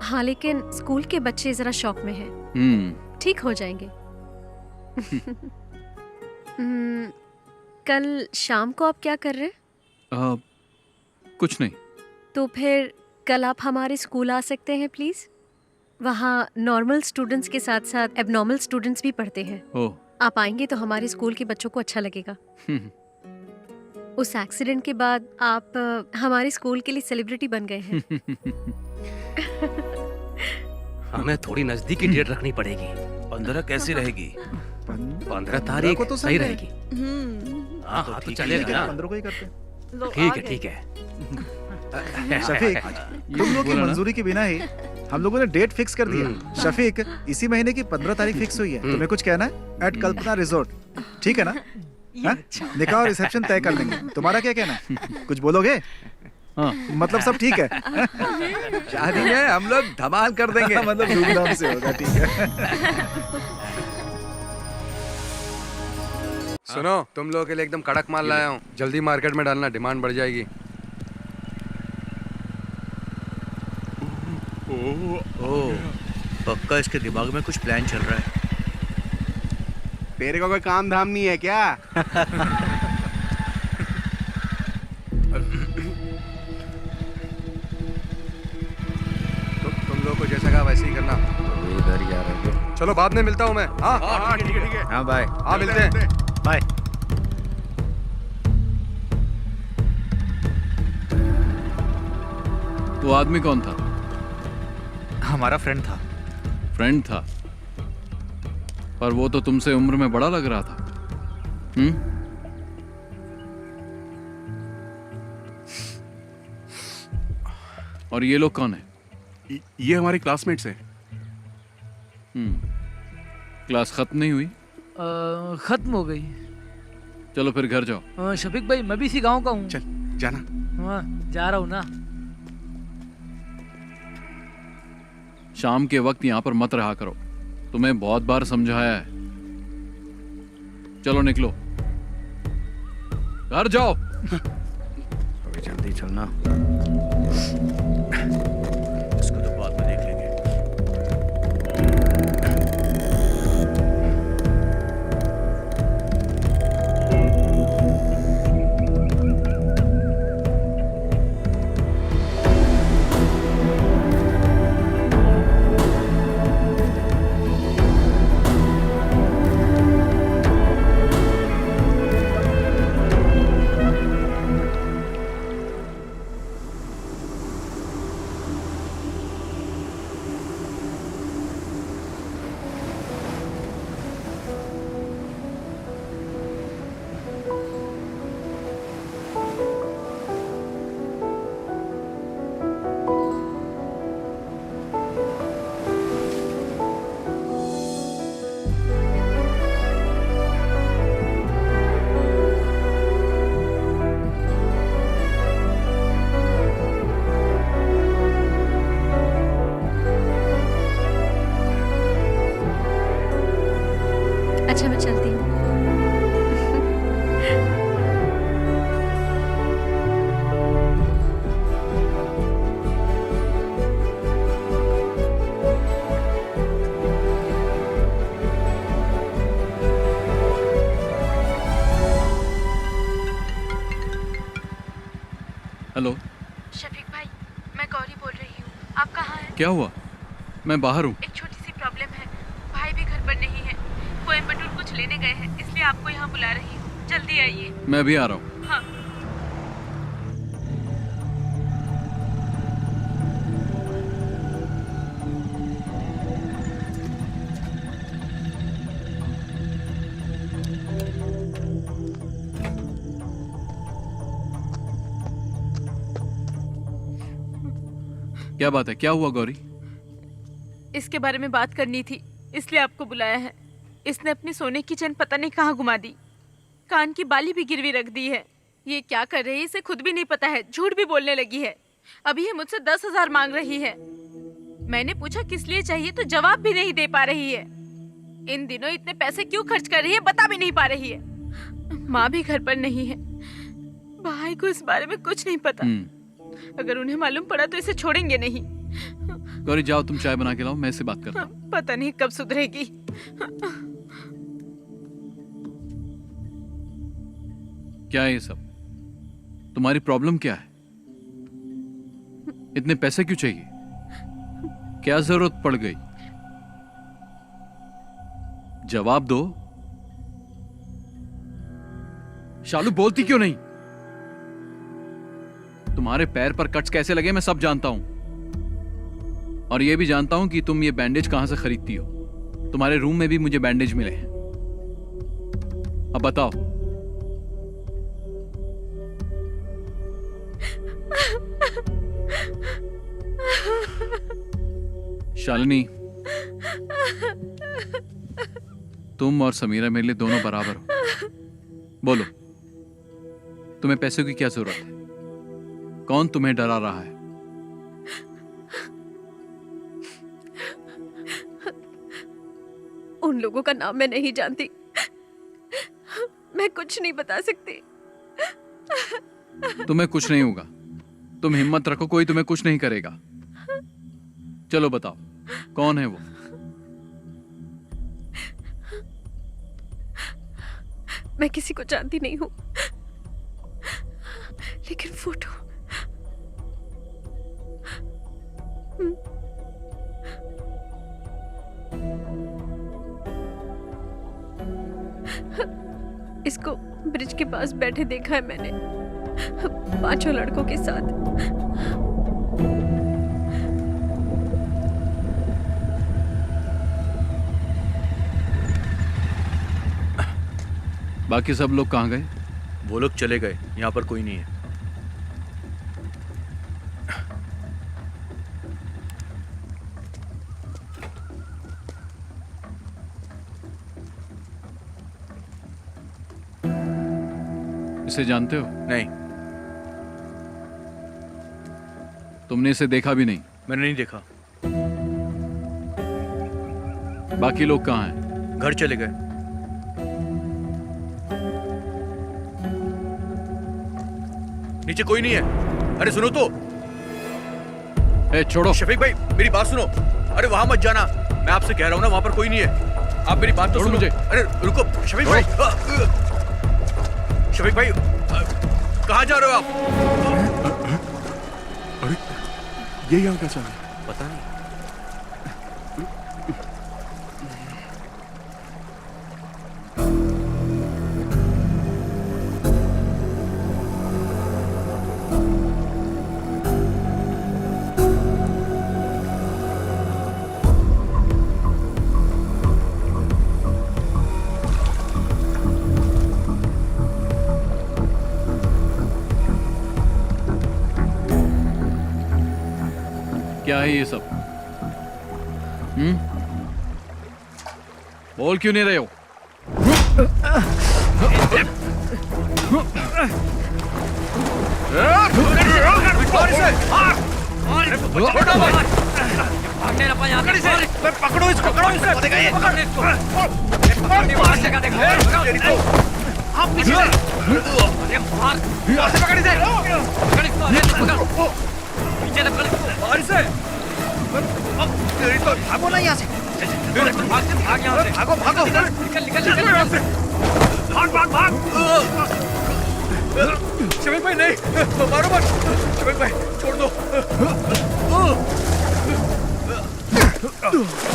हाँ, लेकिन स्कूल के बच्चे जरा शॉक में हैं। ठीक हो जाएंगे। कल शाम को आप क्या कर रहे? कुछ नहीं। तो फिर कल आप हमारे स्कूल आ सकते हैं प्लीज? वहाँ नॉर्मल स्टूडेंट्स के साथ साथ एबनॉर्मल स्टूडेंट्स भी पढ़ते हैं। ओह। आप आएंगे तो हमारे स्कूल के बच्चों को अच्छा लगेगा। उस एक्सीडेंट के बाद आप हमारे स्कूल के लिए सेलिब्रिटी बन गए हैं। हमें थोड़ी नजदीकी डेट रखनी पड़ेगी। 15 कैसी रहेगी? 15 तारीख तो सही रहेगी। हाँ तो हाँ, तो ठीक चलेगा ना। 15 को ही करते हैं। ठीक है ठीक है। शफीक, तुम लोग की मंजूरी के बिना ही हम लोगों ने डेट फिक्स कर दिया। शफीक, इसी महीने की 15 तारीख फिक्स हुई है। तुम्हें कुछ कहना है? एट कल्पना रिजॉर्ट, ठीक है ना? निकाह और रिसेप्शन तय कर लेंगे। तुम्हारा क्या कहना है? कुछ बोलोगे? हाँ। मतलब सब ठीक है? शादी में हम लोग धमाल कर देंगे। मतलब धूमधाम से होगा, ठीक है। सुनो, तुम लोगों के लिए एकदम कड़क माल लाया हूँ। जल्दी मार्केट में डालना, डिमांड बढ़ जाएगी। ओह, पक्का इसके दिमाग में कुछ प्लान चल रहा है। तेरे को कोई काम धाम नहीं है क्या? तुम लोगों को जैसा कहा वैसे ही करना। इधर ही आ रहे हो। चलो बाद में मिलता हूँ मैं। हाँ हाँ ठीक है ठीक है। हाँ बाय। हाँ मिलते हैं। बाय। वो आदमी कौन था? हमारा फ्रेंड था। फ्रेंड था, पर वो तो तुमसे उम्र में बड़ा लग रहा था। और ये लोग कौन है? ये हमारे क्लासमेट्स हैं। क्लास खत्म नहीं हुई? खत्म हो गई। चलो फिर घर जाओ। शफीक भाई, मैं भी इसी गांव का हूँ। चल जाना। हाँ, जा रहा हूँ ना। शाम के वक्त यहाँ पर मत रहा करो, तुम्हें बहुत बार समझाया है। चलो निकलो, घर जाओ। अभी जल्दी चलना। इसको तो बाद में देख लेंगे। अच्छा, मैं चलती हूँ। हेलो। शफीक भाई, मैं गौरी बोल रही हूँ। आप कहाँ हैं? क्या हुआ? मैं बाहर हूँ। एक छोटी सी प्रॉब्लम है। भाई भी घर पर नहीं है, कोयम्बटूर कुछ लेने गए हैं, इसलिए आपको यहाँ बुला रही हूँ। जल्दी आइए। मैं भी आ रहा हूँ। हाँ। क्या बात है? क्या हुआ गौरी? इसके बारे में बात करनी थी, इसलिए आपको बुलाया है। इसने अपनी सोने की चैन पता नहीं कहाँ घुमा दी, कान की बाली भी गिरवी रख दी है। ये क्या कर रही है इसे खुद भी नहीं पता है, झूठ भी बोलने लगी है। अभी ये मुझसे 10,000 मांग रही है। मैंने पूछा किस लिए चाहिए तो जवाब भी नहीं दे पा रही है। इन दिनों इतने पैसे क्यों खर्च कर रही है बता भी नहीं पा रही है। माँ भी घर पर नहीं है, भाई को इस बारे में कुछ नहीं पता। अगर उन्हें मालूम पड़ा तो इसे छोड़ेंगे नहीं। गौरी जाओ, तुम चाय बना के लाओ, मैं इससे बात करता हूँ। पता नहीं कब सुधरेगी। क्या है ये सब? तुम्हारी प्रॉब्लम क्या है? इतने पैसे क्यों चाहिए? क्या जरूरत पड़ गई? जवाब दो। शालू बोलती क्यों नहीं? तुम्हारे पैर पर कट्स कैसे लगे मैं सब जानता हूं, और यह भी जानता हूं कि तुम ये बैंडेज कहां से खरीदती हो। तुम्हारे रूम में भी मुझे बैंडेज मिले हैं। अब बताओ। शालिनी, तुम और समीरा मेरे लिए दोनों बराबर हो। बोलो, तुम्हें पैसों की क्या जरूरत है? कौन तुम्हें डरा रहा है? उन लोगों का नाम मैं नहीं जानती, मैं कुछ नहीं बता सकती। तुम्हें कुछ नहीं होगा, तुम हिम्मत रखो, कोई तुम्हें कुछ नहीं करेगा। चलो बताओ, कौन है वो? मैं किसी को जानती नहीं हूँ, लेकिन फोटो इसको ब्रिज के पास बैठे देखा है मैंने, 5 लड़कों के साथ। बाकी सब लोग कहाँ गए? वो लोग चले गए, यहाँ पर कोई नहीं है। इसे जानते हो? नहीं। तुमने इसे देखा भी नहीं? मैंने नहीं देखा। बाकी लोग कहाँ हैं? घर चले गए। नीचे कोई नहीं है। अरे सुनो तो। ए, छोड़ो। शफीक भाई मेरी बात सुनो। अरे वहां मत जाना, मैं आपसे कह रहा हूँ ना, वहां पर कोई नहीं है। आप मेरी बात तो सुनो। मुझे। अरे रुको शफीक भाई। शफीक भाई कहाँ जा रहे हो आप? अरे ये यहाँ कैसा है? पता नहीं। क्या है ये सब? बोल क्यों नहीं रहे हो? पकड़ो इसको, पकड़ो भागो ना यहाँ से। भागो भागो, निकल यहाँ से। भाग। शफीक भाई नहीं, मारो मत। शफीक भाई छोड़ दो।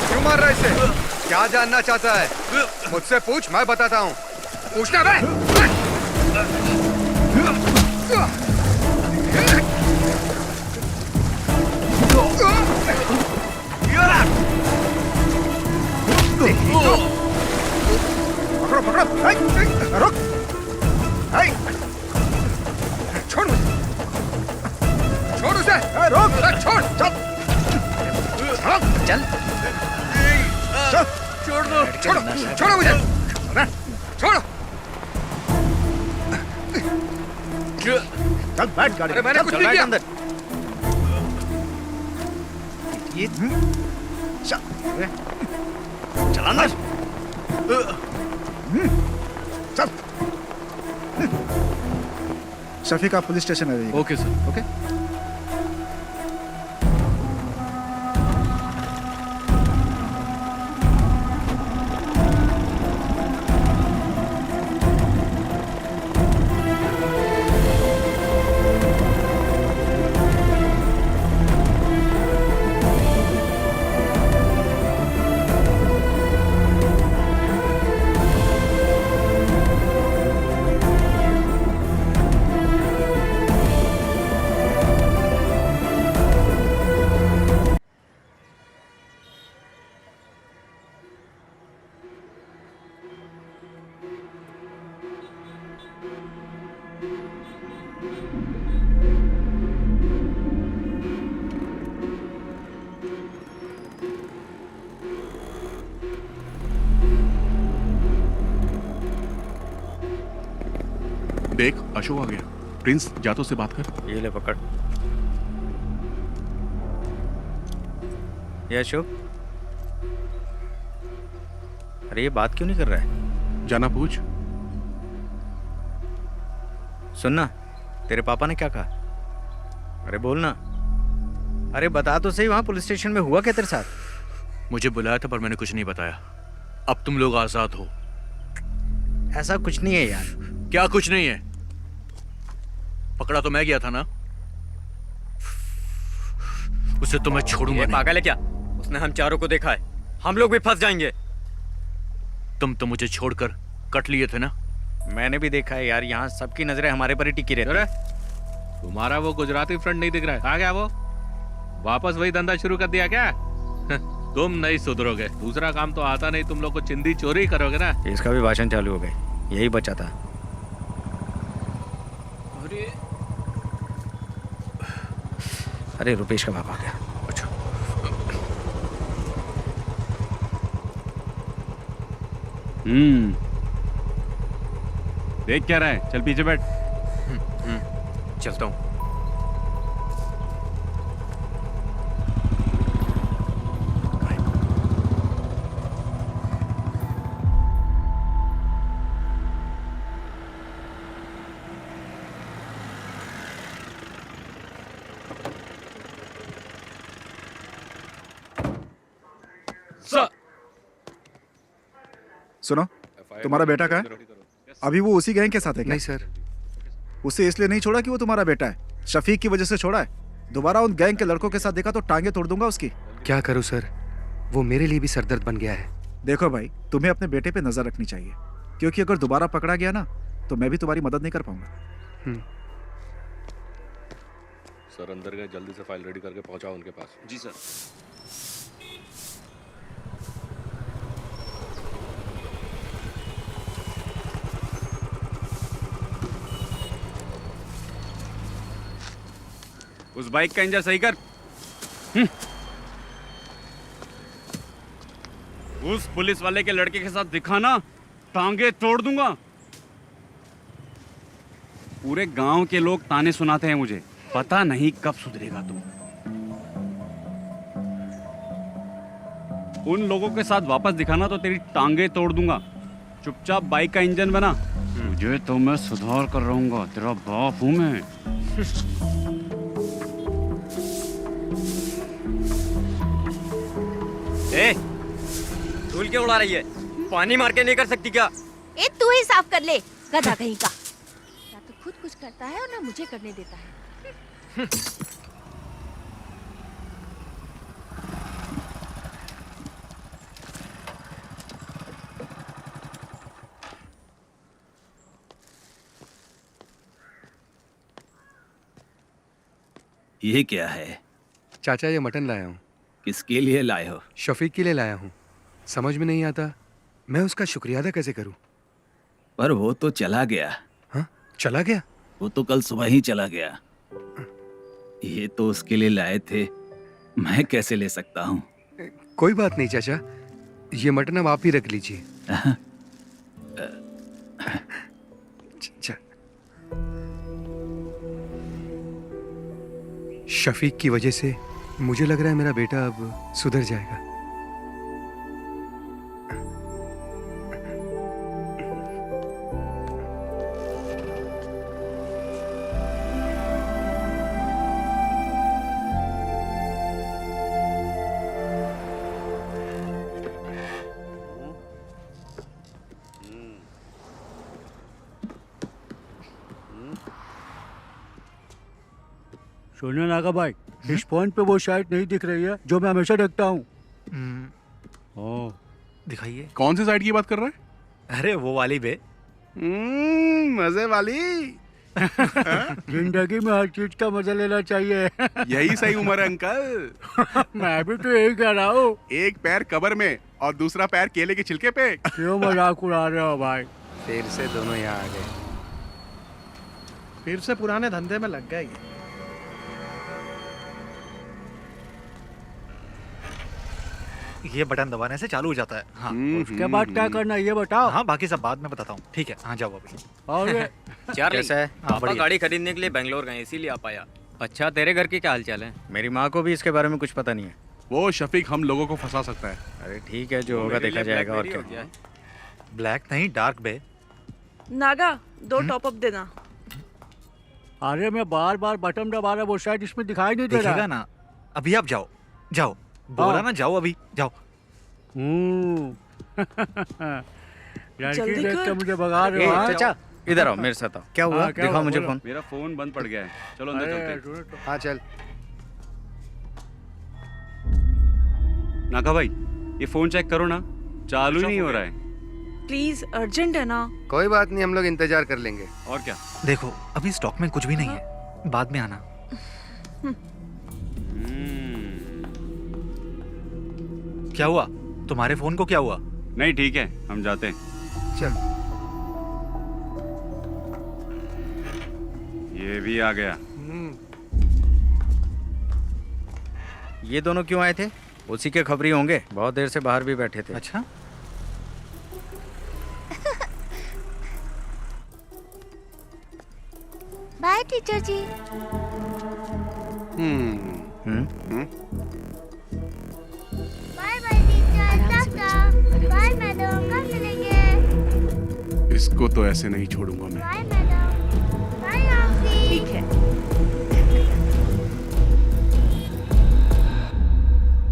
क्यों मार रहा है इसे? क्या जानना चाहता है? मुझसे पूछ, मैं बताता हूँ। पूछना बे। पकड़ो, रुक। छोड़ उसे। रोक, छोड़, चल। छोड़ दो। छोड़ो मुझे। छोड़ो। चल बैठ गाड़ी। अरे मैंने कुछ नहीं किया। अंदर ये चलाना। चल। शफीक आप पुलिस स्टेशन आ जाइए। Okay sir. ओके। देख अशोक आ गया। प्रिंस जा तो उससे बात कर। ये ले पकड़। ये अशोक, अरे ये बात क्यों नहीं कर रहा है? जाना पूछ। सुनना, तेरे पापा ने क्या कहा? अरे बोलना। अरे बता तो सही, वहां पुलिस स्टेशन में हुआ क्या तेरे साथ? मुझे बुलाया था पर मैंने कुछ नहीं बताया। अब तुम लोग आजाद हो। ऐसा कुछ नहीं है यार। क्या कुछ नहीं है? पकड़ा तो मैं गया था ना, उसे तो मैं छोड़ूंगा नहीं। पागल है क्या? उसने हम चारों को देखा है, हम लोग भी फंस जाएंगे। तुम तो मुझे छोड़कर कट लिए थे ना। मैंने भी देखा है यार, यहाँ सबकी नजरें हमारे पर ही टिकी रहती है। तुम्हारा वो गुजराती फ्रेंड नहीं दिख रहा है? कहाँ गया वो? वापस वही धंधा शुरू कर दिया क्या? तुम नहीं सुधरोगे। दूसरा काम तो आता नहीं, तुम लोग को चिंदी चोरी करोगे ना। इसका भी भाषण चालू हो गए, यही बचा था। अरे रुपेश का बाप आ गया। अच्छा। देख क्या रहा है? चल पीछे बैठ। चलता हूँ। सुनो, तुम्हारा बेटा कहाँ है? अभी वो उसी गैंग के साथ है क्या? नहीं सर। उसे इसलिए नहीं छोड़ा कि वो तुम्हारा बेटा है, शफीक की वजह से छोड़ा है। दोबारा उन गैंग के लड़कों के साथ देखा तो टांगे तोड़ दूंगा उसकी। क्या करूं सर, वो मेरे लिए भी सरदर्द बन गया है। देखो भाई, तुम्हें अपने बेटे पे नजर रखनी चाहिए, क्योंकि अगर दोबारा पकड़ा गया ना तो मैं भी तुम्हारी मदद नहीं कर पाऊंगा। सर अंदर गए, जल्दी से फाइल रेडी करके पहुंचाओ उनके पास। जी सर। उस बाइक का इंजन सही कर। उस पुलिस वाले के लड़के के साथ दिखाना, टांगे तोड़ दूंगा। पूरे गांव के लोग ताने सुनाते हैं मुझे, पता नहीं कब सुधरेगा तू। उन लोगों के साथ वापस दिखाना तो तेरी टांगे तोड़ दूंगा। चुपचाप बाइक का इंजन बना। तुझे तो मैं सुधार कर रहूंगा, तेरा बाप हूं मैं। ए, धूल क्यों उड़ा रही है? पानी मार के नहीं कर सकती क्या? ए, तू ही साफ कर ले, गधा कहीं का। ना तो खुद कुछ करता है और ना मुझे करने देता है। ये क्या है? चाचा ये मटन लाया हूँ। किसके लिए लाए हो? शफीक के लिए लाया हूँ। समझ में नहीं आता मैं उसका शुक्रिया अदा कैसे करूँ। पर वो तो चला गया। हाँ, चला गया? वो तो कल सुबह ही चला गया। ये तो उसके लिए लाए थे, मैं कैसे ले सकता हूँ? कोई बात नहीं चाचा, ये मटन अब आप ही रख लीजिए। शफीक की वजह से मुझे लग रहा है मेरा बेटा अब सुधर जाएगा। सुनिए नागा भाई, इस पॉइंट पे वो साइट नहीं दिख रही है जो मैं हमेशा देखता हूँ। दिखाइए। कौन सी साइड की बात कर रहा है? अरे वो वाली बे। मजे वाली। जिंदगी में हर चीज का मजा लेना चाहिए। यही सही उम्र है अंकल। मैं भी तो यही कह रहा हूँ। एक पैर कब्र में और दूसरा पैर केले के छिलके पे। क्यों मजाक उड़ा रहे हो भाई? फिर से दोनों यहाँ आ गए। फिर से पुराने धंधे में लग गए ये। ये बटन दबाने से चालू हो जाता है। हाँ उसके बाद क्या करना है ये बताओ। हाँ बाकी सब बाद में बताता हूँ। ठीक है, हाँ जाओ अभी। और चार्ली, कैसा है? हाँ, पापा बढ़िया। गाड़ी खरीदने के लिए बेंगलोर गए इसीलिए आ पाया। अच्छा, तेरे घर के क्या हालचाल है? मेरी माँ को भी इसके बारे में कुछ पता नहीं है। वो शफीक हम लोगों को फंसा सकता है। अरे ठीक है, जो होगा देखा जाएगा। और क्या? ब्लैक नहीं, डार्क बे। नागा 2 टॉप अप देना। अरे मैं बार बार बटन दबा रहा, वो शायद इसमें दिखाई नहीं दे रहा। दिखेगा ना। अभी आप जाओ, जाओ, बोला ना जाओ, अभी जाओ। लड़की देख के मुझे भगा रहे हो। चाचा इधर आओ, मेरे साथ आओ। क्या हुआ? दिखाओ मुझे फोन। मेरा फोन बंद पड़ गया है, चलो अंदर चलते हैं। हाँ चल। नागा भाई, ये फोन चेक करो ना, चालू ही नहीं हो रहा है। प्लीज, अर्जेंट है ना। कोई बात नहीं, हम लोग इंतजार कर लेंगे। और क्या? देखो अभी स्टॉक में कुछ भी नहीं है, बाद में आना। क्या हुआ? तुम्हारे फोन को क्या हुआ? नहीं ठीक है, हम जाते हैं। चल। ये भी आ गया। ये दोनों क्यों आए थे? उसी के खबरी होंगे, बहुत देर से बाहर भी बैठे थे। अच्छा। Bye teacher ji. Bye bye teacher, tata. Bye madam, कब मिलेंगे? इसको तो ऐसे नहीं छोड़ूंगा मैं। Bye madam. Bye aunty. ठीक है,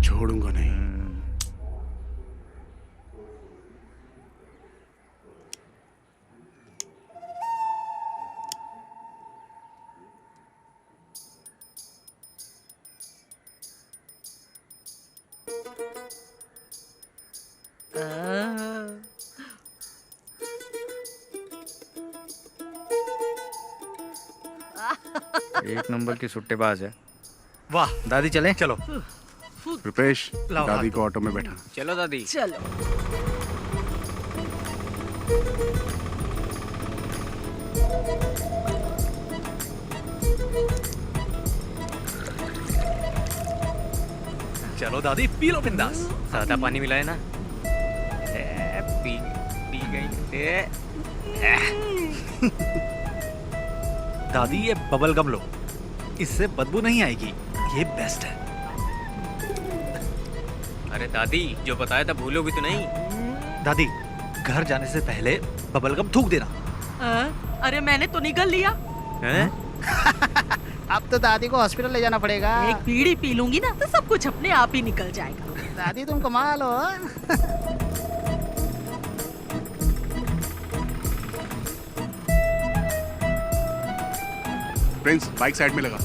छोड़ूंगा नहीं। एक नंबर की सुट्टेबाज है। वाह दादी चलें? चलो। रुपेश, लाओ दादी हाथ। को ऑटो में बैठा। चलो दादी। चलो। चलो दादी, पी लो बिंदास। सादा पानी मिला है ना? पी पी गई। दादी ये बबल गम लो, इससे बदबू नहीं आएगी, ये बेस्ट है। अरे दादी, जो बताया था भूलोगी तो नहीं? दादी घर जाने से पहले बबल गम थूक देना। अरे मैंने तो निगल लिया। अब तो दादी को हॉस्पिटल ले जाना पड़ेगा। एक बीड़ी पी लूंगी ना तो सब कुछ अपने आप ही निकल जाएगा। दादी तुम कमाल हो। प्रिंस, बाइक साइड में लगा।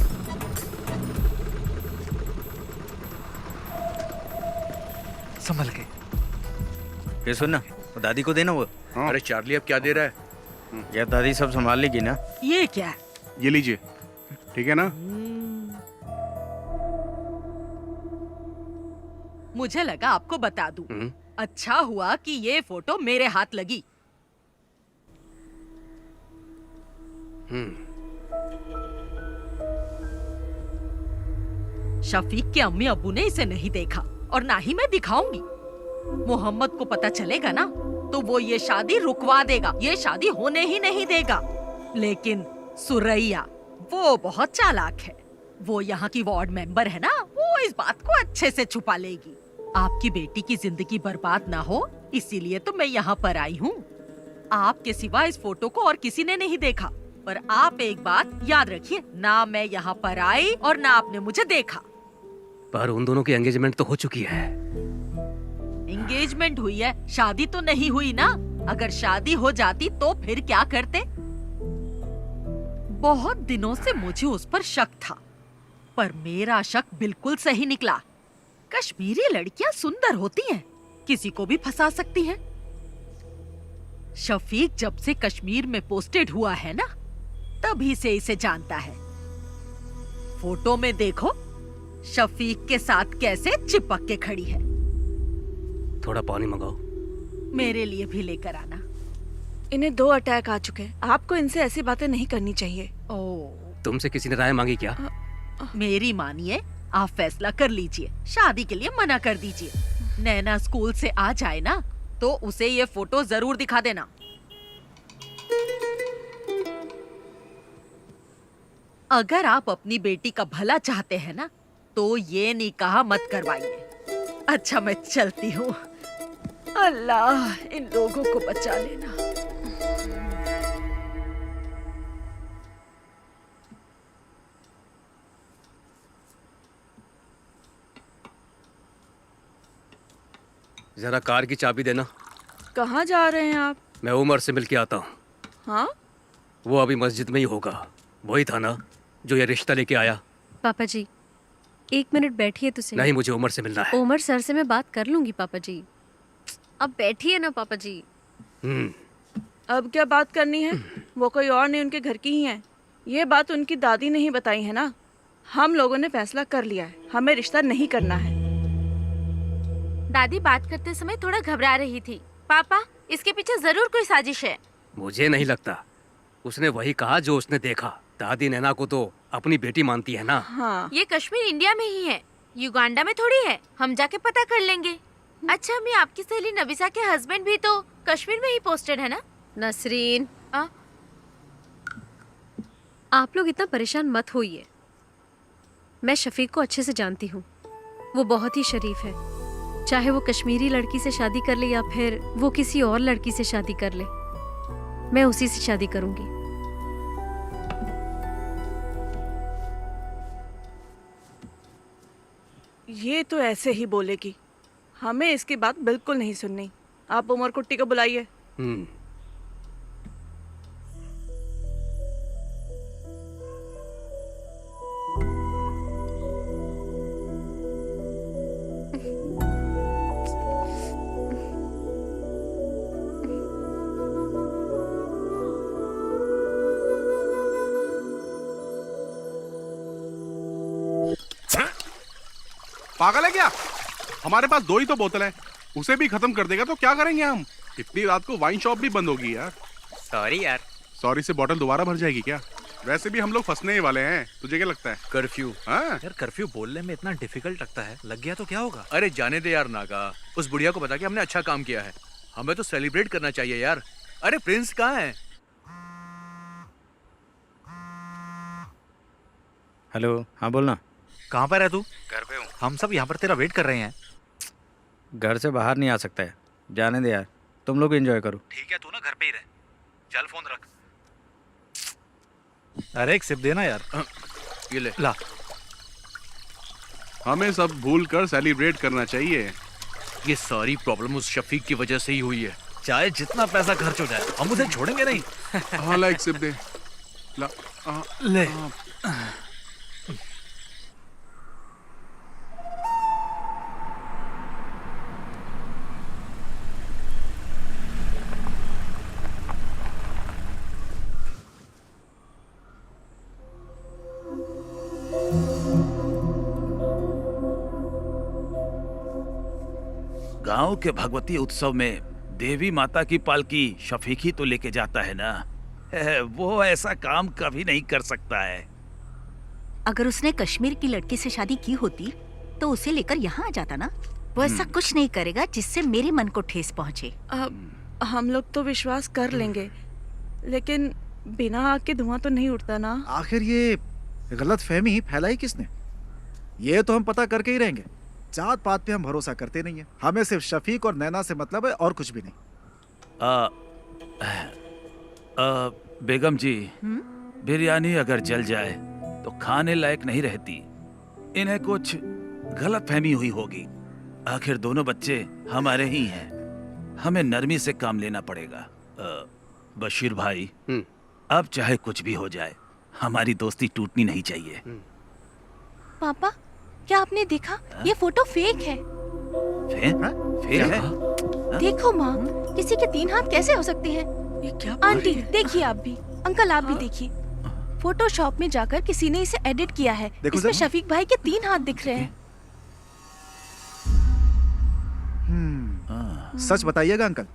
संभल के। ये सुन ना, वो दादी को देना वो। अरे चार्ली, अब क्या दे रहा है? यार दादी सब संभाल लेगी ना। ये क्या है? ये लीजिए, ठीक है ना? मुझे लगा आपको बता दूं। अच्छा हुआ कि ये फोटो मेरे हाथ लगी। शफीक के अम्मी अब्बू ने इसे नहीं देखा और ना ही मैं दिखाऊंगी। मोहम्मद को पता चलेगा ना तो वो ये शादी रुकवा देगा, ये शादी होने ही नहीं देगा। लेकिन सुरैया वो बहुत चालाक है। वो यहाँ की वार्ड मेंबर है ना, वो इस बात को अच्छे से छुपा लेगी। आपकी बेटी की जिंदगी बर्बाद ना हो इसीलिए तो मैं यहाँ पर आई हूँ। आपके सिवा इस फोटो को और किसी ने नहीं देखा। पर आप एक बात याद रखिए, ना मैं यहाँ पर आई और ना आपने मुझे देखा। पर उन दोनों की एंगेजमेंट तो हो चुकी है। एंगेजमेंट हुई है, शादी तो नहीं हुई ना। अगर शादी हो जाती तो फिर क्या करते? बहुत दिनों से मुझे उस पर शक था, पर मेरा शक बिल्कुल सही निकला। कश्मीरी लड़कियां सुंदर होती हैं, किसी को भी फंसा सकती हैं। शफीक जब से कश्मीर में पोस्टेड हुआ है ना, तभी से इसे जानता है। फोटो में देखो शफीक के साथ कैसे चिपक के खड़ी है। थोड़ा पानी मंगाओ। मेरे लिए भी लेकर आना। इन्हें 2 अटैक आ चुके हैं। आपको इनसे ऐसी बातें नहीं करनी चाहिए। तुमसे किसी ने राय मांगी क्या? मेरी मानिए, आप फैसला कर लीजिए, शादी के लिए मना कर दीजिए। नैना स्कूल से आ जाए ना तो उसे ये फोटो जरूर दिखा देना। अगर आप अपनी बेटी का भला चाहते हैं ना तो ये निकाह मत करवाइए। अच्छा मैं चलती हूँ। अल्लाह इन लोगों को बचा लेना। जरा कार की चाबी देना। कहाँ जा रहे हैं आप? मैं उमर से मिल के आता हूँ। हाँ? वो अभी मस्जिद में ही होगा। वही था ना जो ये रिश्ता लेके आया। पापा जी 1 मिनट बैठिए तो सही। नहीं, मुझे उमर से मिलना है। उमर सर से मैं बात कर लूंगी पापा जी। अब बैठिए ना पापा जी। अब क्या बात करनी है? वो कोई और नहीं, उनके घर की ही है। ये बात उनकी दादी ने ही बताई है ना। हम लोगों ने फैसला कर लिया है, हमें रिश्ता नहीं करना है। दादी बात करते समय थोड़ा घबरा रही थी। पापा इसके पीछे जरूर कोई साजिश है। मुझे नहीं लगता। उसने वही कहा जो उसने देखा। दादी नैना को तो अपनी बेटी मानती है ना। हाँ। ये कश्मीर इंडिया में ही है, युगांडा में थोड़ी है। हम जाके पता कर लेंगे। अच्छा मैं आपकी सहेली नबीसा के हस्बैंड भी तो कश्मीर में ही पोस्टेड है ना? नसरीन आप लोग इतना परेशान मत होइए। मैं शफीक को अच्छे से जानती हूँ। वो बहुत ही शरीफ है। चाहे वो कश्मीरी लड़की से शादी कर ले या फिर वो किसी और लड़की से शादी कर ले, मैं उसी से शादी करूंगी। ये तो ऐसे ही बोलेगी। हमें इसकी बात बिल्कुल नहीं सुननी। आप उमर कुट्टी को बुलाइए। पागल है क्या? हमारे पास 2 ही तो बोतल है, उसे भी खत्म कर देगा तो क्या करेंगे हम? इतनी रात को वाइन शॉप भी बंद होगी यार। सॉरी यार। सॉरी से बोतल दोबारा भर जाएगी क्या? वैसे भी हम लोग फंसने ही वाले हैं। तुझे क्या लगता है? कर्फ्यू। हाँ यार कर्फ्यू बोलने में इतना डिफिकल्ट लगता है। लग गया तो क्या होगा? अरे जाने दे यार नागा। उस बुढ़िया को बता के हमने अच्छा काम किया है। हमें तो सेलिब्रेट करना चाहिए यार। अरे प्रिंस कहाँ है? हेलो, हाँ बोलना। कहाँ पर है तू? घर पे हूँ। हम सब यहाँ पर तेरा वेट कर रहे हैं। घर से बाहर नहीं आ सकता है। जाने दे यार, तुम लोग एंजॉय करो। ठीक है, तू ना घर पे ही रह। चल फोन रख। अरे एक सिप देना यार। ये ले। ला। हमें सब भूल कर सेलिब्रेट करना चाहिए। ये सारी प्रॉब्लम उस शफीक की वजह से ही हुई है। चाहे जितना पैसा खर्च हो जाए हम उसे छोड़ेंगे नहीं। हाँ ला, एक सिप दे। ला। ले। गांव के भगवती उत्सव में देवी माता की पालकी शफीक ही तो लेके जाता है ना। वो ऐसा काम कभी नहीं कर सकता है। अगर उसने कश्मीर की लड़की से शादी की होती तो उसे लेकर यहाँ आ जाता ना। वो ऐसा कुछ नहीं करेगा जिससे मेरे मन को ठेस पहुँचे। हम लोग तो विश्वास कर लेंगे, लेकिन बिना आग के धुआं तो नहीं उठता ना। आखिर ये गलत फहमी फैलाई किसने? ये तो हम पता करके ही रहेंगे। जात पात पे हम भरोसा करते नहीं है। हमें सिर्फ शफीक और नैना से मतलब है और कुछ भी नहीं। बेगम जी, बिरयानी अगर जल जाए तो खाने लायक नहीं रहती। इन्हें कुछ गलत फहमी हुई होगी। आखिर दोनों बच्चे हमारे ही हैं। हमें नरमी से काम लेना पड़ेगा। बशीर भाई, अब चाहे कुछ भी हो जाए हमारी दोस्ती टूटनी नहीं चाहिए। पापा क्या आपने देखा? ये फोटो फेक है। फेक है? देखो माँ, किसी के 3 हाथ कैसे हो सकते हैं? ये क्या? आंटी देखिए आप भी, अंकल आप भी देखिए। फोटोशॉप में जाकर किसी ने इसे एडिट किया है। इसमें शफीक भाई के 3 हाथ दिख रहे हैं। सच बताइएगा अंकल,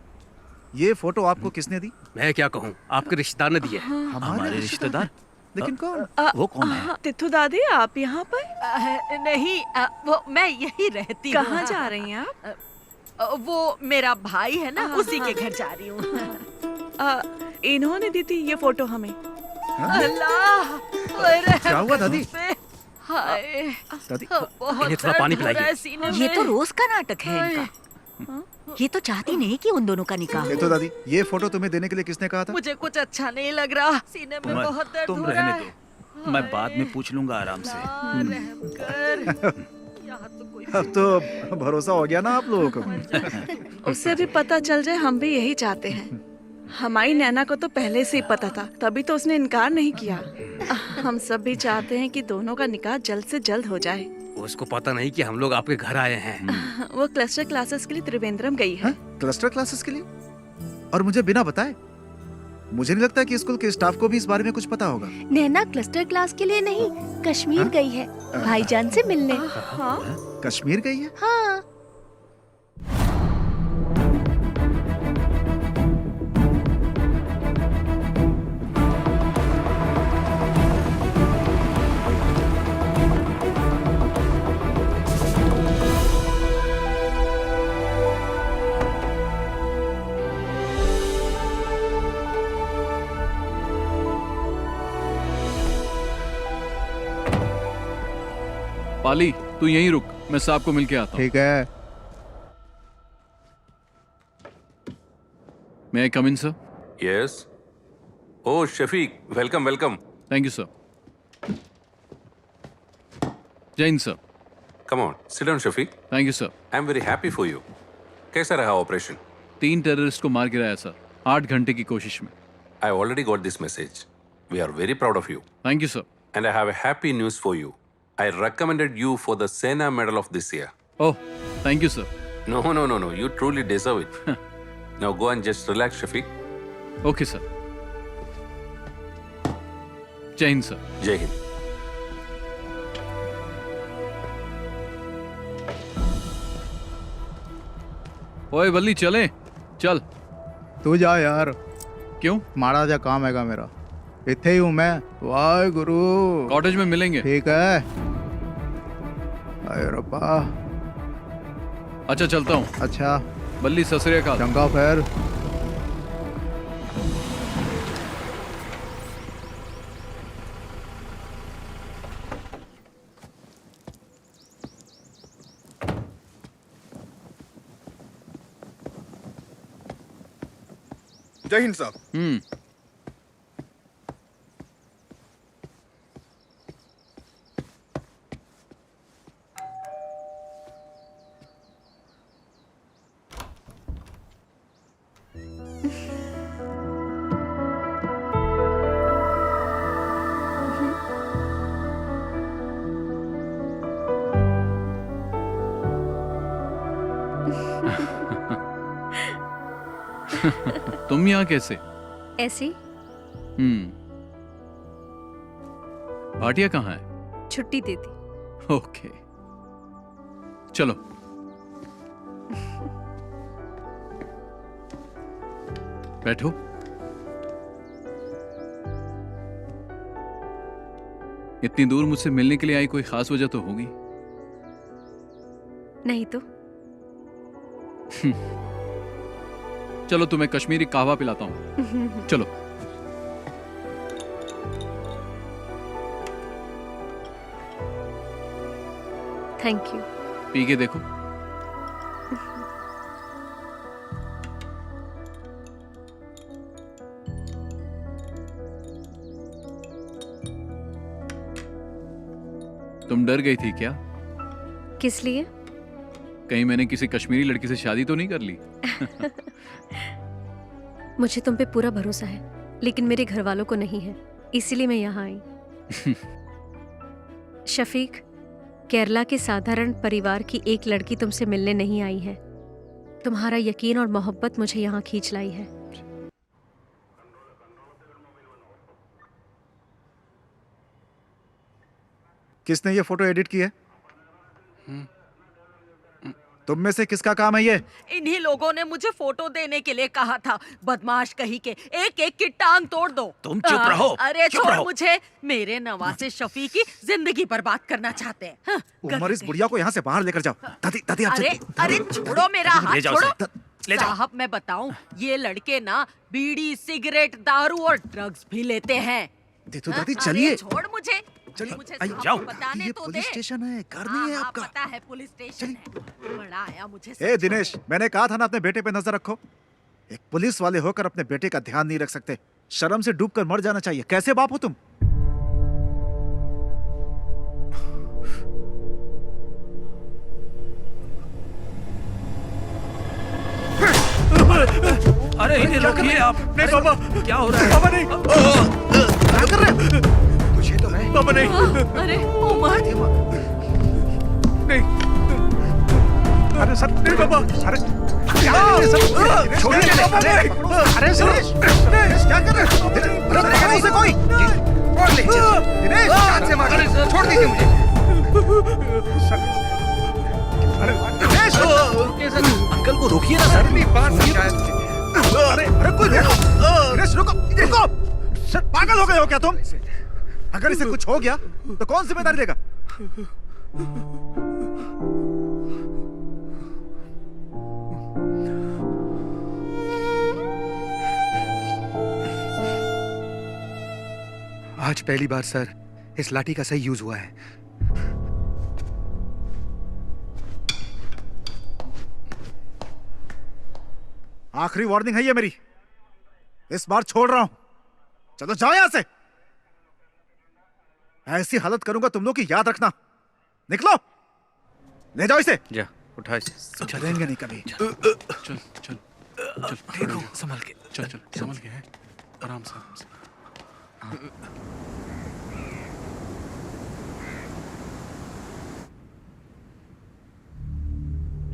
ये फोटो आपको किसने दी? मैं क्या कहूँ, आपके रिश्तेदार ने दी है। हमारे रिश्तेदार? लेकिन कौन? वो कौन है? तिथु दादी आप यहाँ पर? नहीं वो मैं यही रहती हूँ। कहाँ जा रही हैं आप? वो मेरा भाई है ना, उसी के घर जा रही हूँ। इन्होंने दी थी ये फोटो हमें। अल्लाह, अरे क्या हुआ दादी? हाय, दादी, बहुत इन्हें थोड़ा पानी दर्द हो रहा पिलाइए। है सीने ये में। तो रोज का नाटक है इनका। ये तो चाहती नहीं कि उन दोनों का निकाह ये हो। तो दादी, ये फोटो तुम्हें देने के लिए किसने कहा था? मुझे कुछ अच्छा नहीं लग रहा, सीने में बहुत दर्द तुम हो रहा रहने है। दो, मैं बाद में पूछ लूंगा आराम से। रहम कर। यहाँ तो कोई अब तो भरोसा हो गया ना आप लोगों को। उससे भी पता चल जाए, हम भी यही चाहते हैं। हमारी नैना को तो पहले से ही पता था, तभी तो उसने इनकार नहीं किया। हम सब भी चाहते हैं कि दोनों का निकाह जल्द से जल्द हो जाए। उसको पता नहीं कि हम लोग आपके घर आए हैं। वो क्लस्टर क्लासेस के लिए त्रिवेंद्रम गई है। क्लस्टर क्लासेस के लिए? और मुझे बिना बताए? मुझे नहीं लगता कि स्कूल के स्टाफ को भी इस बारे में कुछ पता होगा। नैना क्लस्टर क्लास के लिए नहीं, कश्मीर गई है भाईजान से मिलने। कश्मीर गई है? हाँ। पाली, तू यहीं रुक, मैं साहब को मिलके आता हूँ। ठीक है। May I come in, sir? Yes. Oh, Shafiq, welcome, welcome. Thank you, sir. जय Hind, sir. Come on, sit down, Shafiq. Thank you, sir. I'm very happy for you. कैसा रहा ऑपरेशन? 3 टेररिस्ट को मार गिराया, सर, 8 घंटे की कोशिश में। I already got this message. We are very proud of you. Thank you, sir. And I have a happy news for you. I recommended you for the Sena Medal of this year. Oh, thank you, sir. No, no, no, no. You truly deserve it. Now go and just relax, Shafiq. Okay, sir. जय Hind, sir. जय हिंद. ओए बल्ली, चले, चल। तू जा यार। क्यों? माड़ा जा काम हैगा मेरा, इत्थे ही हूँ मैं। वाहे गुरु। कॉटेज में मिलेंगे। ठीक है। अरे रब्बा। अच्छा, चलता हूँ। अच्छा। बल्ली, सत श्री अकाल। चंगा फिर। जय हिंद साहब। तुम यहाँ कैसे? ऐसे ही। भाटिया कहाँ है? छुट्टी दे दी। ओके, चलो। बैठो। इतनी दूर मुझसे मिलने के लिए आई, कोई खास वजह तो होगी? नहीं तो। चलो, तुम्हें कश्मीरी कहवा पिलाता हूँ। चलो। Thank you. पी के देखो। तुम डर गई थी क्या? किस लिए? कहीं मैंने किसी कश्मीरी लड़की से शादी तो नहीं कर ली? मुझे तुम पे पूरा भरोसा है, लेकिन मेरे घर वालों को नहीं है, इसीलिए मैं यहाँ आई। शफीक, केरला के साधारण परिवार की एक लड़की तुमसे मिलने नहीं आई है। तुम्हारा यकीन और मोहब्बत मुझे यहाँ खींच लाई है। किसने ये फोटो एडिट की है? तुम में से किसका काम है ये? इन्हीं लोगों ने मुझे फोटो देने के लिए कहा था। बदमाश कहीं के, एक एक की टांग तोड़ दो। तुम चुप रहो। अरे चुप छोड़ रहो। मुझे, मेरे नवासे शफीक की जिंदगी बर्बाद करना चाहते हैं। हाँ, उमर, इस बुढ़िया को यहाँ से बाहर लेकर जाओ। दादी दादी आप अरे अरे छोड़ो मेरा हाथ, ले जाओ छोड़ो। उसे। ले जाओ। साहब मैं बताऊं, ये लड़के ना बीड़ी, सिगरेट, दारू और ड्रग्स भी लेते हैं। दे तो दादी, अरे चलिए। छोड़ मुझे, चलिए, मुझे आई, साहब जाओ। को बताने ये तो पुलिस दे। स्टेशन है, घर नहीं है हाँ, आपका। पता है पुलिस स्टेशन है। बड़ा आया मुझे ए दिनेश, मैंने कहा था ना अपने बेटे पे नजर रखो। एक पुलिस वाले होकर अपने बेटे का ध्यान नहीं रख सकते। शर्म से डूबकर मर जाना चाहिए। कैसे बाप हो तुम? अरे इन्हें रोकिए आप। नहीं पापा, क्या हो रहा है? पापा नहीं। क्या कर रहे हो? तुझे तो मैं। पापा नहीं। अरे उमर, नहीं। अरे सर, नहीं पापा। अरे क्या कर रहे हैं सर? छोड़िए पापा नहीं। अरे सर, दिनेश क्या कर रहे हो? अरे पकड़ो उसे कोई। और ले चल। दिनेश हाथ से मार। छोड़ दीजिए मुझे। अरे दिनेश, अंकल को रोकिए ना सर। नहीं बात समझाया तुझे। अरे अरे कोई रुको। दिनेश रुको, रुको। सर पागल हो गए हो क्या तुम? अगर इसे कुछ हो गया तो कौन जिम्मेदारी लेगा? आज पहली बार सर इस लाठी का सही यूज हुआ है। आखिरी वार्निंग है ये मेरी। इस बार छोड़ रहा हूं। चलो जाओ यहां से। ऐसी हालत करूंगा तुम लोग की, याद रखना। निकलो, ले जाओ इसे। जा उठा इसे। चलेंगे नहीं कभी। चल चल चल, ठीक हो, संभल के। चल चल, संभल के है, आराम से आराम से।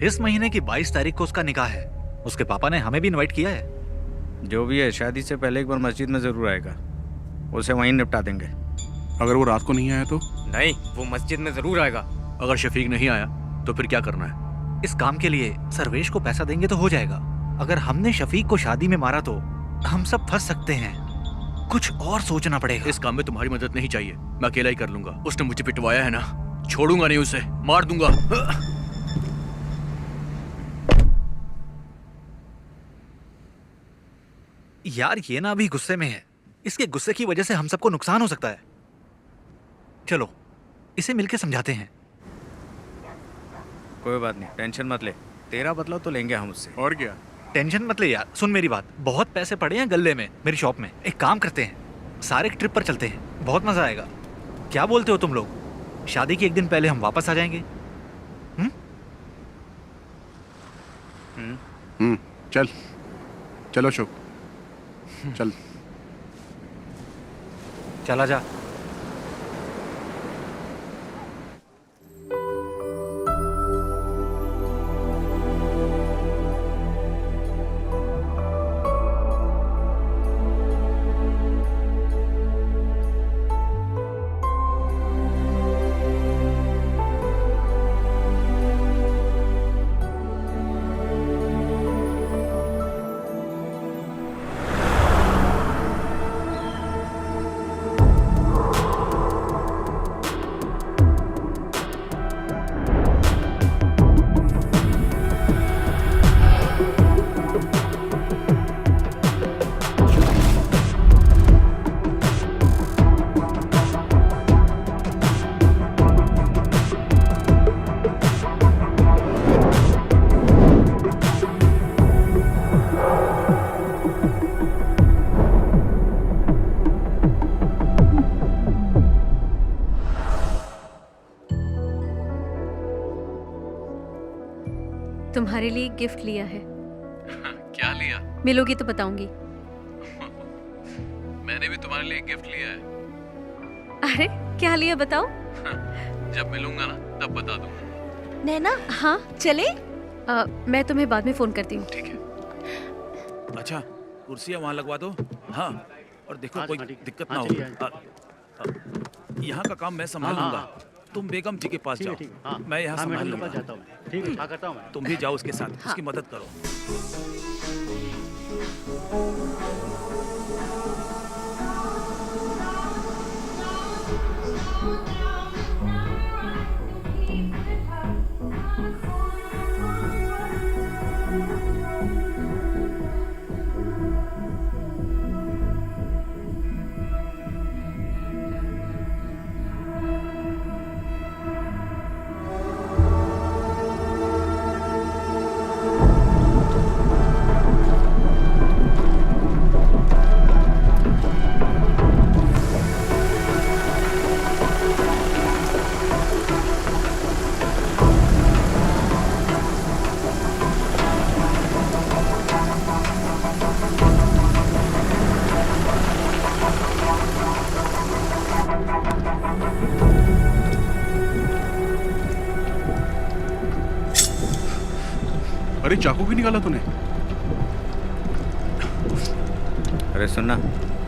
इस महीने की 22 तारीख को उसका निकाह है। उसके पापा ने हमें भी इनवाइट किया है। जो भी है, शादी से पहले एक बार मस्जिद में जरूर आएगा। उसे वहीं निपटा देंगे। अगर वो रात को नहीं आया तो? नहीं, वो मस्जिद में जरूर आएगा। अगर शफीक नहीं आया तो फिर क्या करना है? इस काम के लिए सर्वेश को पैसा देंगे तो हो जाएगा। अगर हमने शफीक को शादी में मारा तो हम सब फंस सकते हैं। कुछ और सोचना पड़ेगा। इस काम में तुम्हारी मदद नहीं चाहिए, मैं अकेला ही कर लूंगा। उसने मुझे पिटवाया है ना, छोड़ूंगा नहीं उसे, मार दूंगा। यार ये ना अभी गुस्से में है। इसके गुस्से की वजह से हम सबको नुकसान हो सकता है। चलो इसे मिलके समझाते हैं। कोई बात नहीं, टेंशन मत ले। तेरा बदला तो लेंगे हम उससे। और क्या? टेंशन मत ले यार। सुन मेरी बात, बहुत पैसे पड़े हैं गल्ले में मेरी शॉप में। एक काम करते हैं, सारे एक ट्रिप पर चलते हैं, बहुत मजा आएगा। क्या बोलते हो तुम लोग? शादी के एक दिन पहले हम वापस आ जाएंगे। चल चलो अशोक, चल। चला जा। तुम्हारे लिए एक गिफ्ट लिया है। क्या लिया? मिलोगी तो बताऊंगी। मैंने भी तुम्हारे लिए एक गिफ्ट लिया है। अरे क्या लिया बताओ? जब मिलूंगा ना तब बता दूंगा। नैना, हाँ चले? मैं तुम्हें बाद में फोन करती हूँ। ठीक है। अच्छा, कुर्सियाँ वहाँ लगवा दो। हाँ, और देखो कोई दिक्कत ना हो। यहाँ का काम मैं संभाल लूंगा। तुम बेगम जी के पास ठीक है, जाओ। ठीक है, हाँ। मैं यहाँ हाँ, संभाल मैडम के लूंगा। पास जाता हूँ मैं। ठीक है, हाँ, करता हूँ मैं। तुम भी जाओ उसके साथ, हाँ। उसकी मदद करो। अरे चाकू क्यों निकाला तूने? अरे सुनना,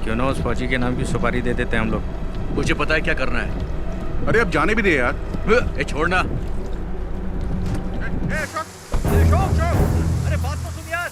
क्यों ना उस फौजी के नाम की सुपारी दे देते हैं हम लोग। मुझे पता है क्या करना है। अरे अब जाने भी दे यार। ए छोड़ना। अरे बात तो सुन यार।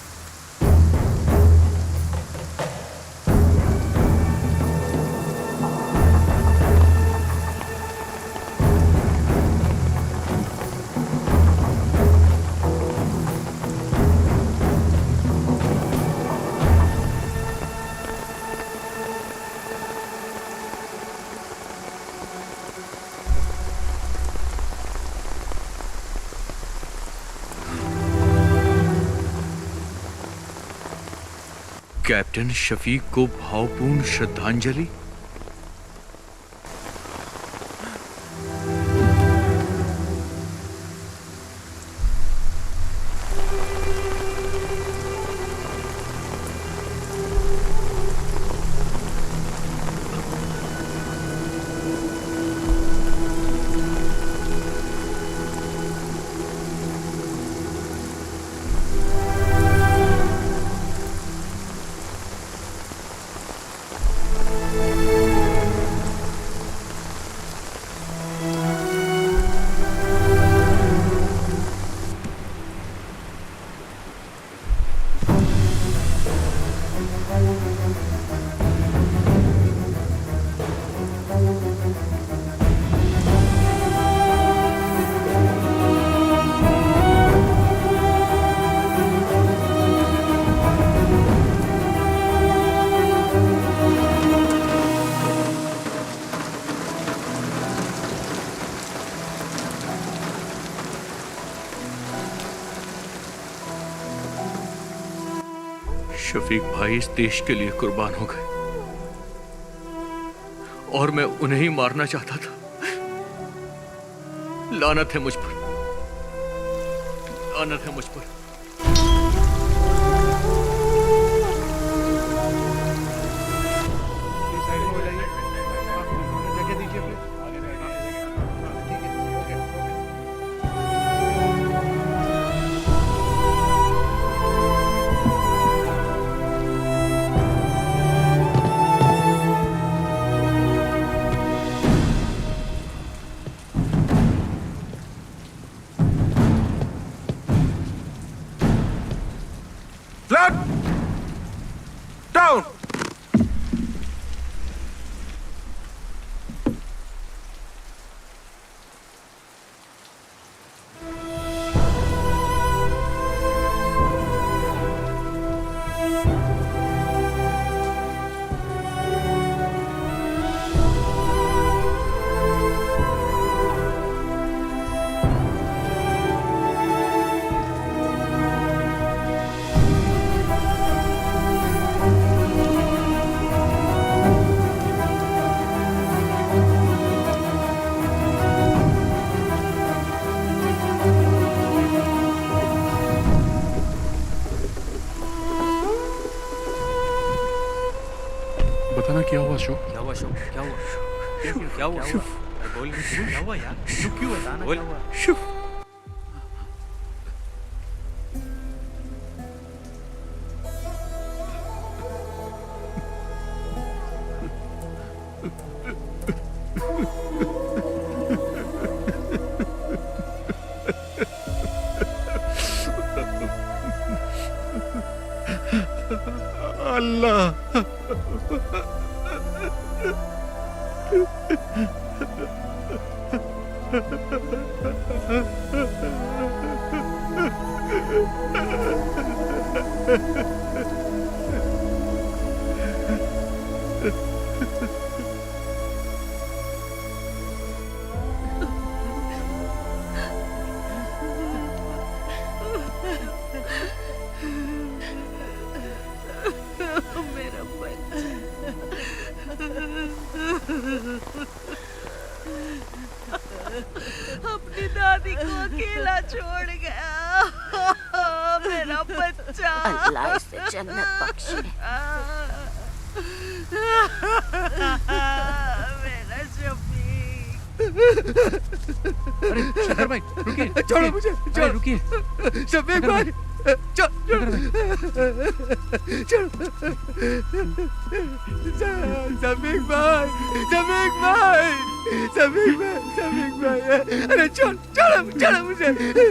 कैप्टन शफीक को भावपूर्ण श्रद्धांजलि। शफीक भाई इस देश के लिए कुर्बान हो गए और मैं उन्हें ही मारना चाहता था। लानत है मुझ पर, लानत है मुझ पर। Flat! Down! बताना क्या हुआ अशोक? क्या हुआ अशोक? क्या हुआ? क्या हुआ? बोल, क्या हुआ यार? क्यों बताना क्या हुआ? अल्लाह। मेरा बच्चा अपनी दादी को अकेला छोड़ गया। मेरा बच्चा। अल्लाह इसे जन्नत बख्शे। मेरा शफीक। अरे शंकर भाई रुकिए, छोड़ो मुझे, अरे रुकिए शफीक भाई, छोड़ो, शफीक भाई, शफीक भाई, शफीक भाई, शफीक भाई, अरे छोड़ो मुझे। शफीक भाई, शफीक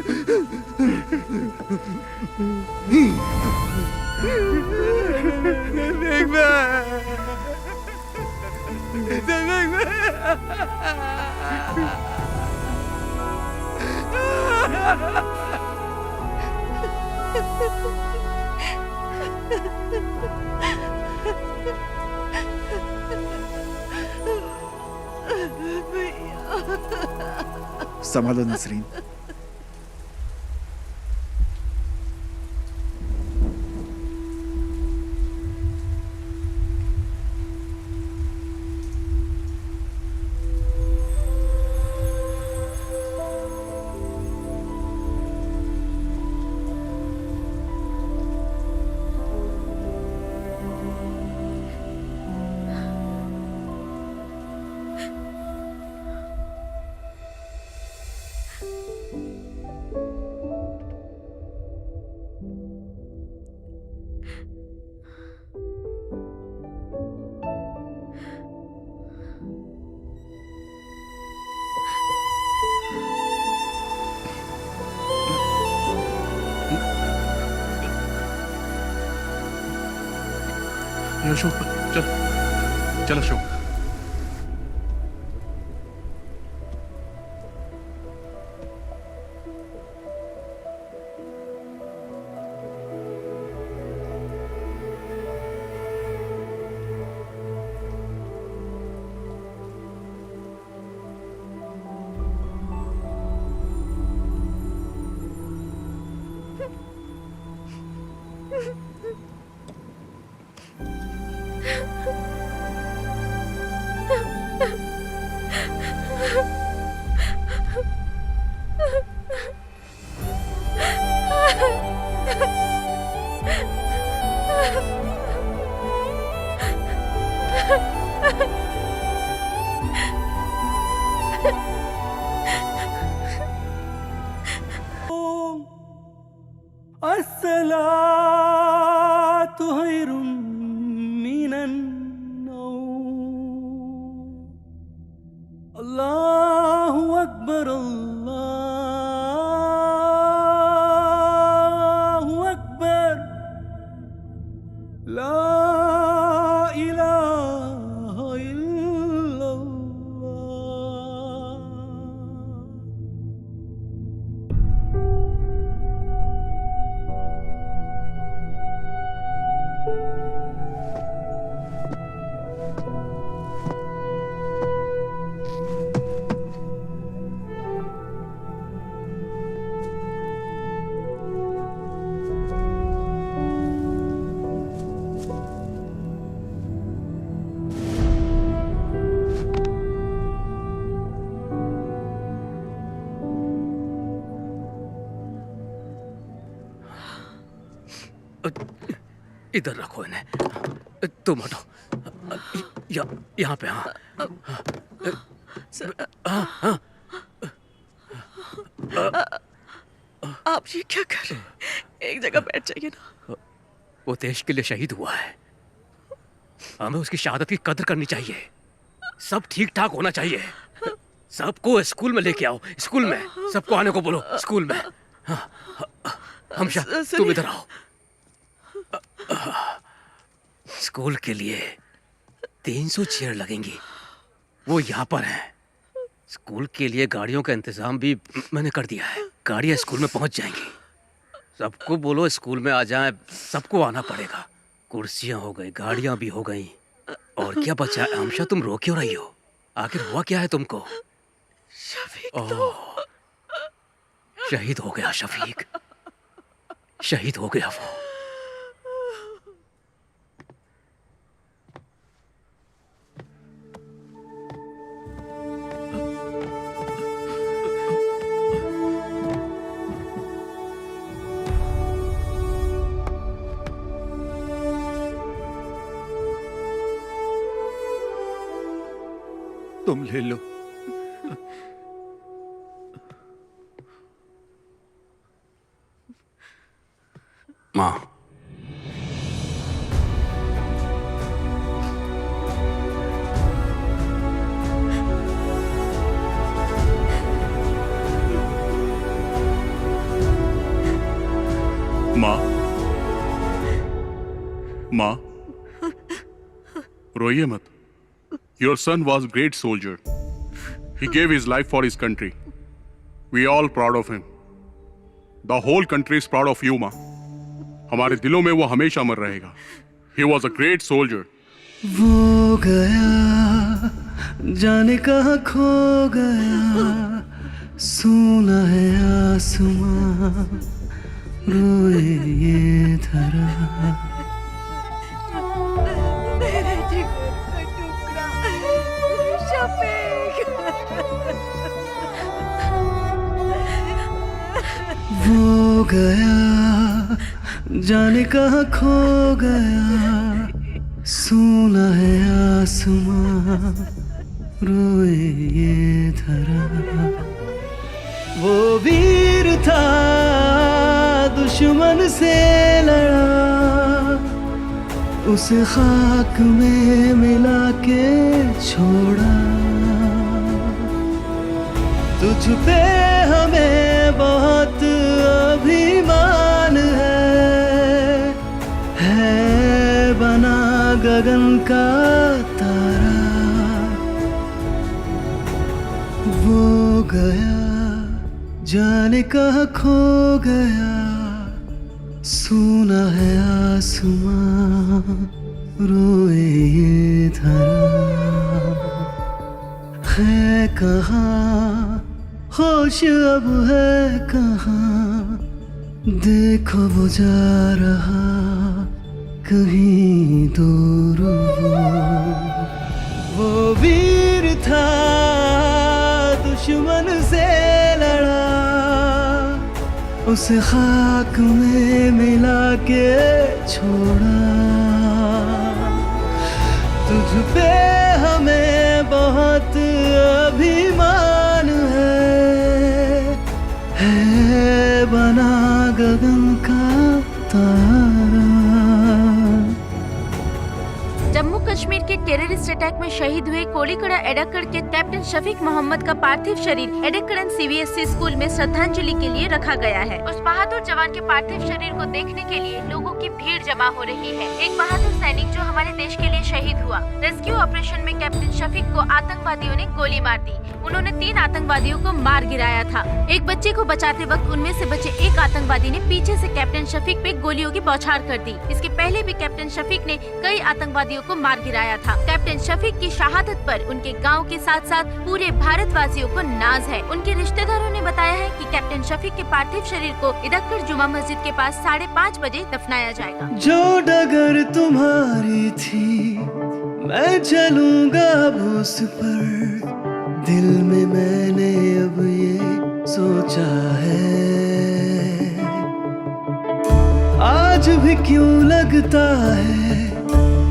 संभालो नसरीन। अशोक चल, चल अशोक। अस्सलातु खैरुम मिनन नौम। अल्लाहु अकबर, अल्लाहु अकबर, ला इलाहा इल्लल्लाह। इधर रखो इन्हें, तुम हटो, यहाँ पे। हाँ हाँ, आप ये क्या कर रहे हैं? एक जगह बैठ जाइए ना। वो देश के लिए शहीद हुआ है, हमें उसकी शहादत की कदर करनी चाहिए। सब ठीक ठाक होना चाहिए। सबको स्कूल में लेके आओ, स्कूल में सबको आने को बोलो, स्कूल में। हमशा तुम इधर आओ। स्कूल के लिए 300 चेयर लगेंगी, वो यहाँ पर है। स्कूल के लिए गाड़ियों का इंतजाम भी मैंने कर दिया है। गाड़ियाँ स्कूल में पहुँच जाएंगी। सबको बोलो स्कूल में आ जाएं, सबको आना पड़ेगा। कुर्सियाँ हो गई, गाड़ियाँ भी हो गई, और क्या बचा है? आमशा, तुम रो क्यों रही हो? आखिर हुआ क्या है तुमको? ओह, शहीद हो गया शफीक, शहीद हो गया वो। तुम ले लो। माँ, माँ, रोइए मत। Your son was a great soldier. He gave his life for his country. We all proud of him. The whole country is proud of you, माँ। हमारे दिलों में वो हमेशा अमर रहेगा। He was a great soldier. वो गया जाने कहाँ खो गया, सुना है आसमां, रोए ये धरा। वो गया जाने कहाँ खो गया, सुना है आसमां, रोए ये धरा। वो वीर था दुश्मन से लड़ा, उसे खाक में मिला के छोड़ा। तुझ पे हमें बहुत अभिमान है बना गगन का तारा। वो गया जाने कहाँ खो गया, सुना है आसमां, रोए ये धरा। है कहाँ होश अब है कहाँ, देखो वो जा रहा कहीं दूर। वो वीर था दुश्मन से लड़ा, उसे खाक में मिला के छोड़ा। तुझ पे हमें बहुत अभिमान है बना गगन का तारा। जम्मू कश्मीर के टेररिस्ट अटैक में शहीद हुए कोड़ीकड़ा एडक्कड़ के कैप्टन शफीक मोहम्मद का पार्थिव शरीर एडक्कड़न सीबीएसई स्कूल में श्रद्धांजलि के लिए रखा गया है। उस बहादुर जवान के पार्थिव शरीर को देखने के लिए लोगों की भीड़ जमा हो रही है। एक बहादुर सैनिक जो हमारे देश के लिए शहीद हुआ। रेस्क्यू ऑपरेशन में कैप्टन शफीक को आतंकवादियों ने गोली मार दी। उन्होंने 3 आतंकवादियों को मार गिराया था। एक बच्चे को बचाते वक्त उनमें से बचे एक आतंकवादी ने पीछे से कैप्टन शफीक पे गोलियों की बौछार कर दी। इसके पहले भी कैप्टन शफीक ने कई आतंकवादियों को मार गिराया था। कैप्टन शफीक की शहादत पर उनके गांव के साथ साथ पूरे भारतवासियों को नाज है। उनके रिश्तेदारों ने बताया है कि कैप्टन शफीक के पार्थिव शरीर को इडक्कड़ जुमा मस्जिद के पास 5:30 बजे दफनाया जाएगा। जो डगर तुम्हारी थी मैं चलूंगा अब उस पर, दिल में मैंने अब ये सोचा है। आज भी क्यों लगता है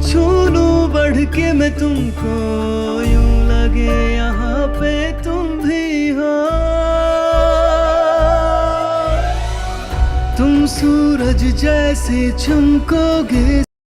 छू लूं बढ़ के मैं तुमको, यूं लगे यहाँ पे तुम भी हो। तुम सूरज जैसे चमकोगे।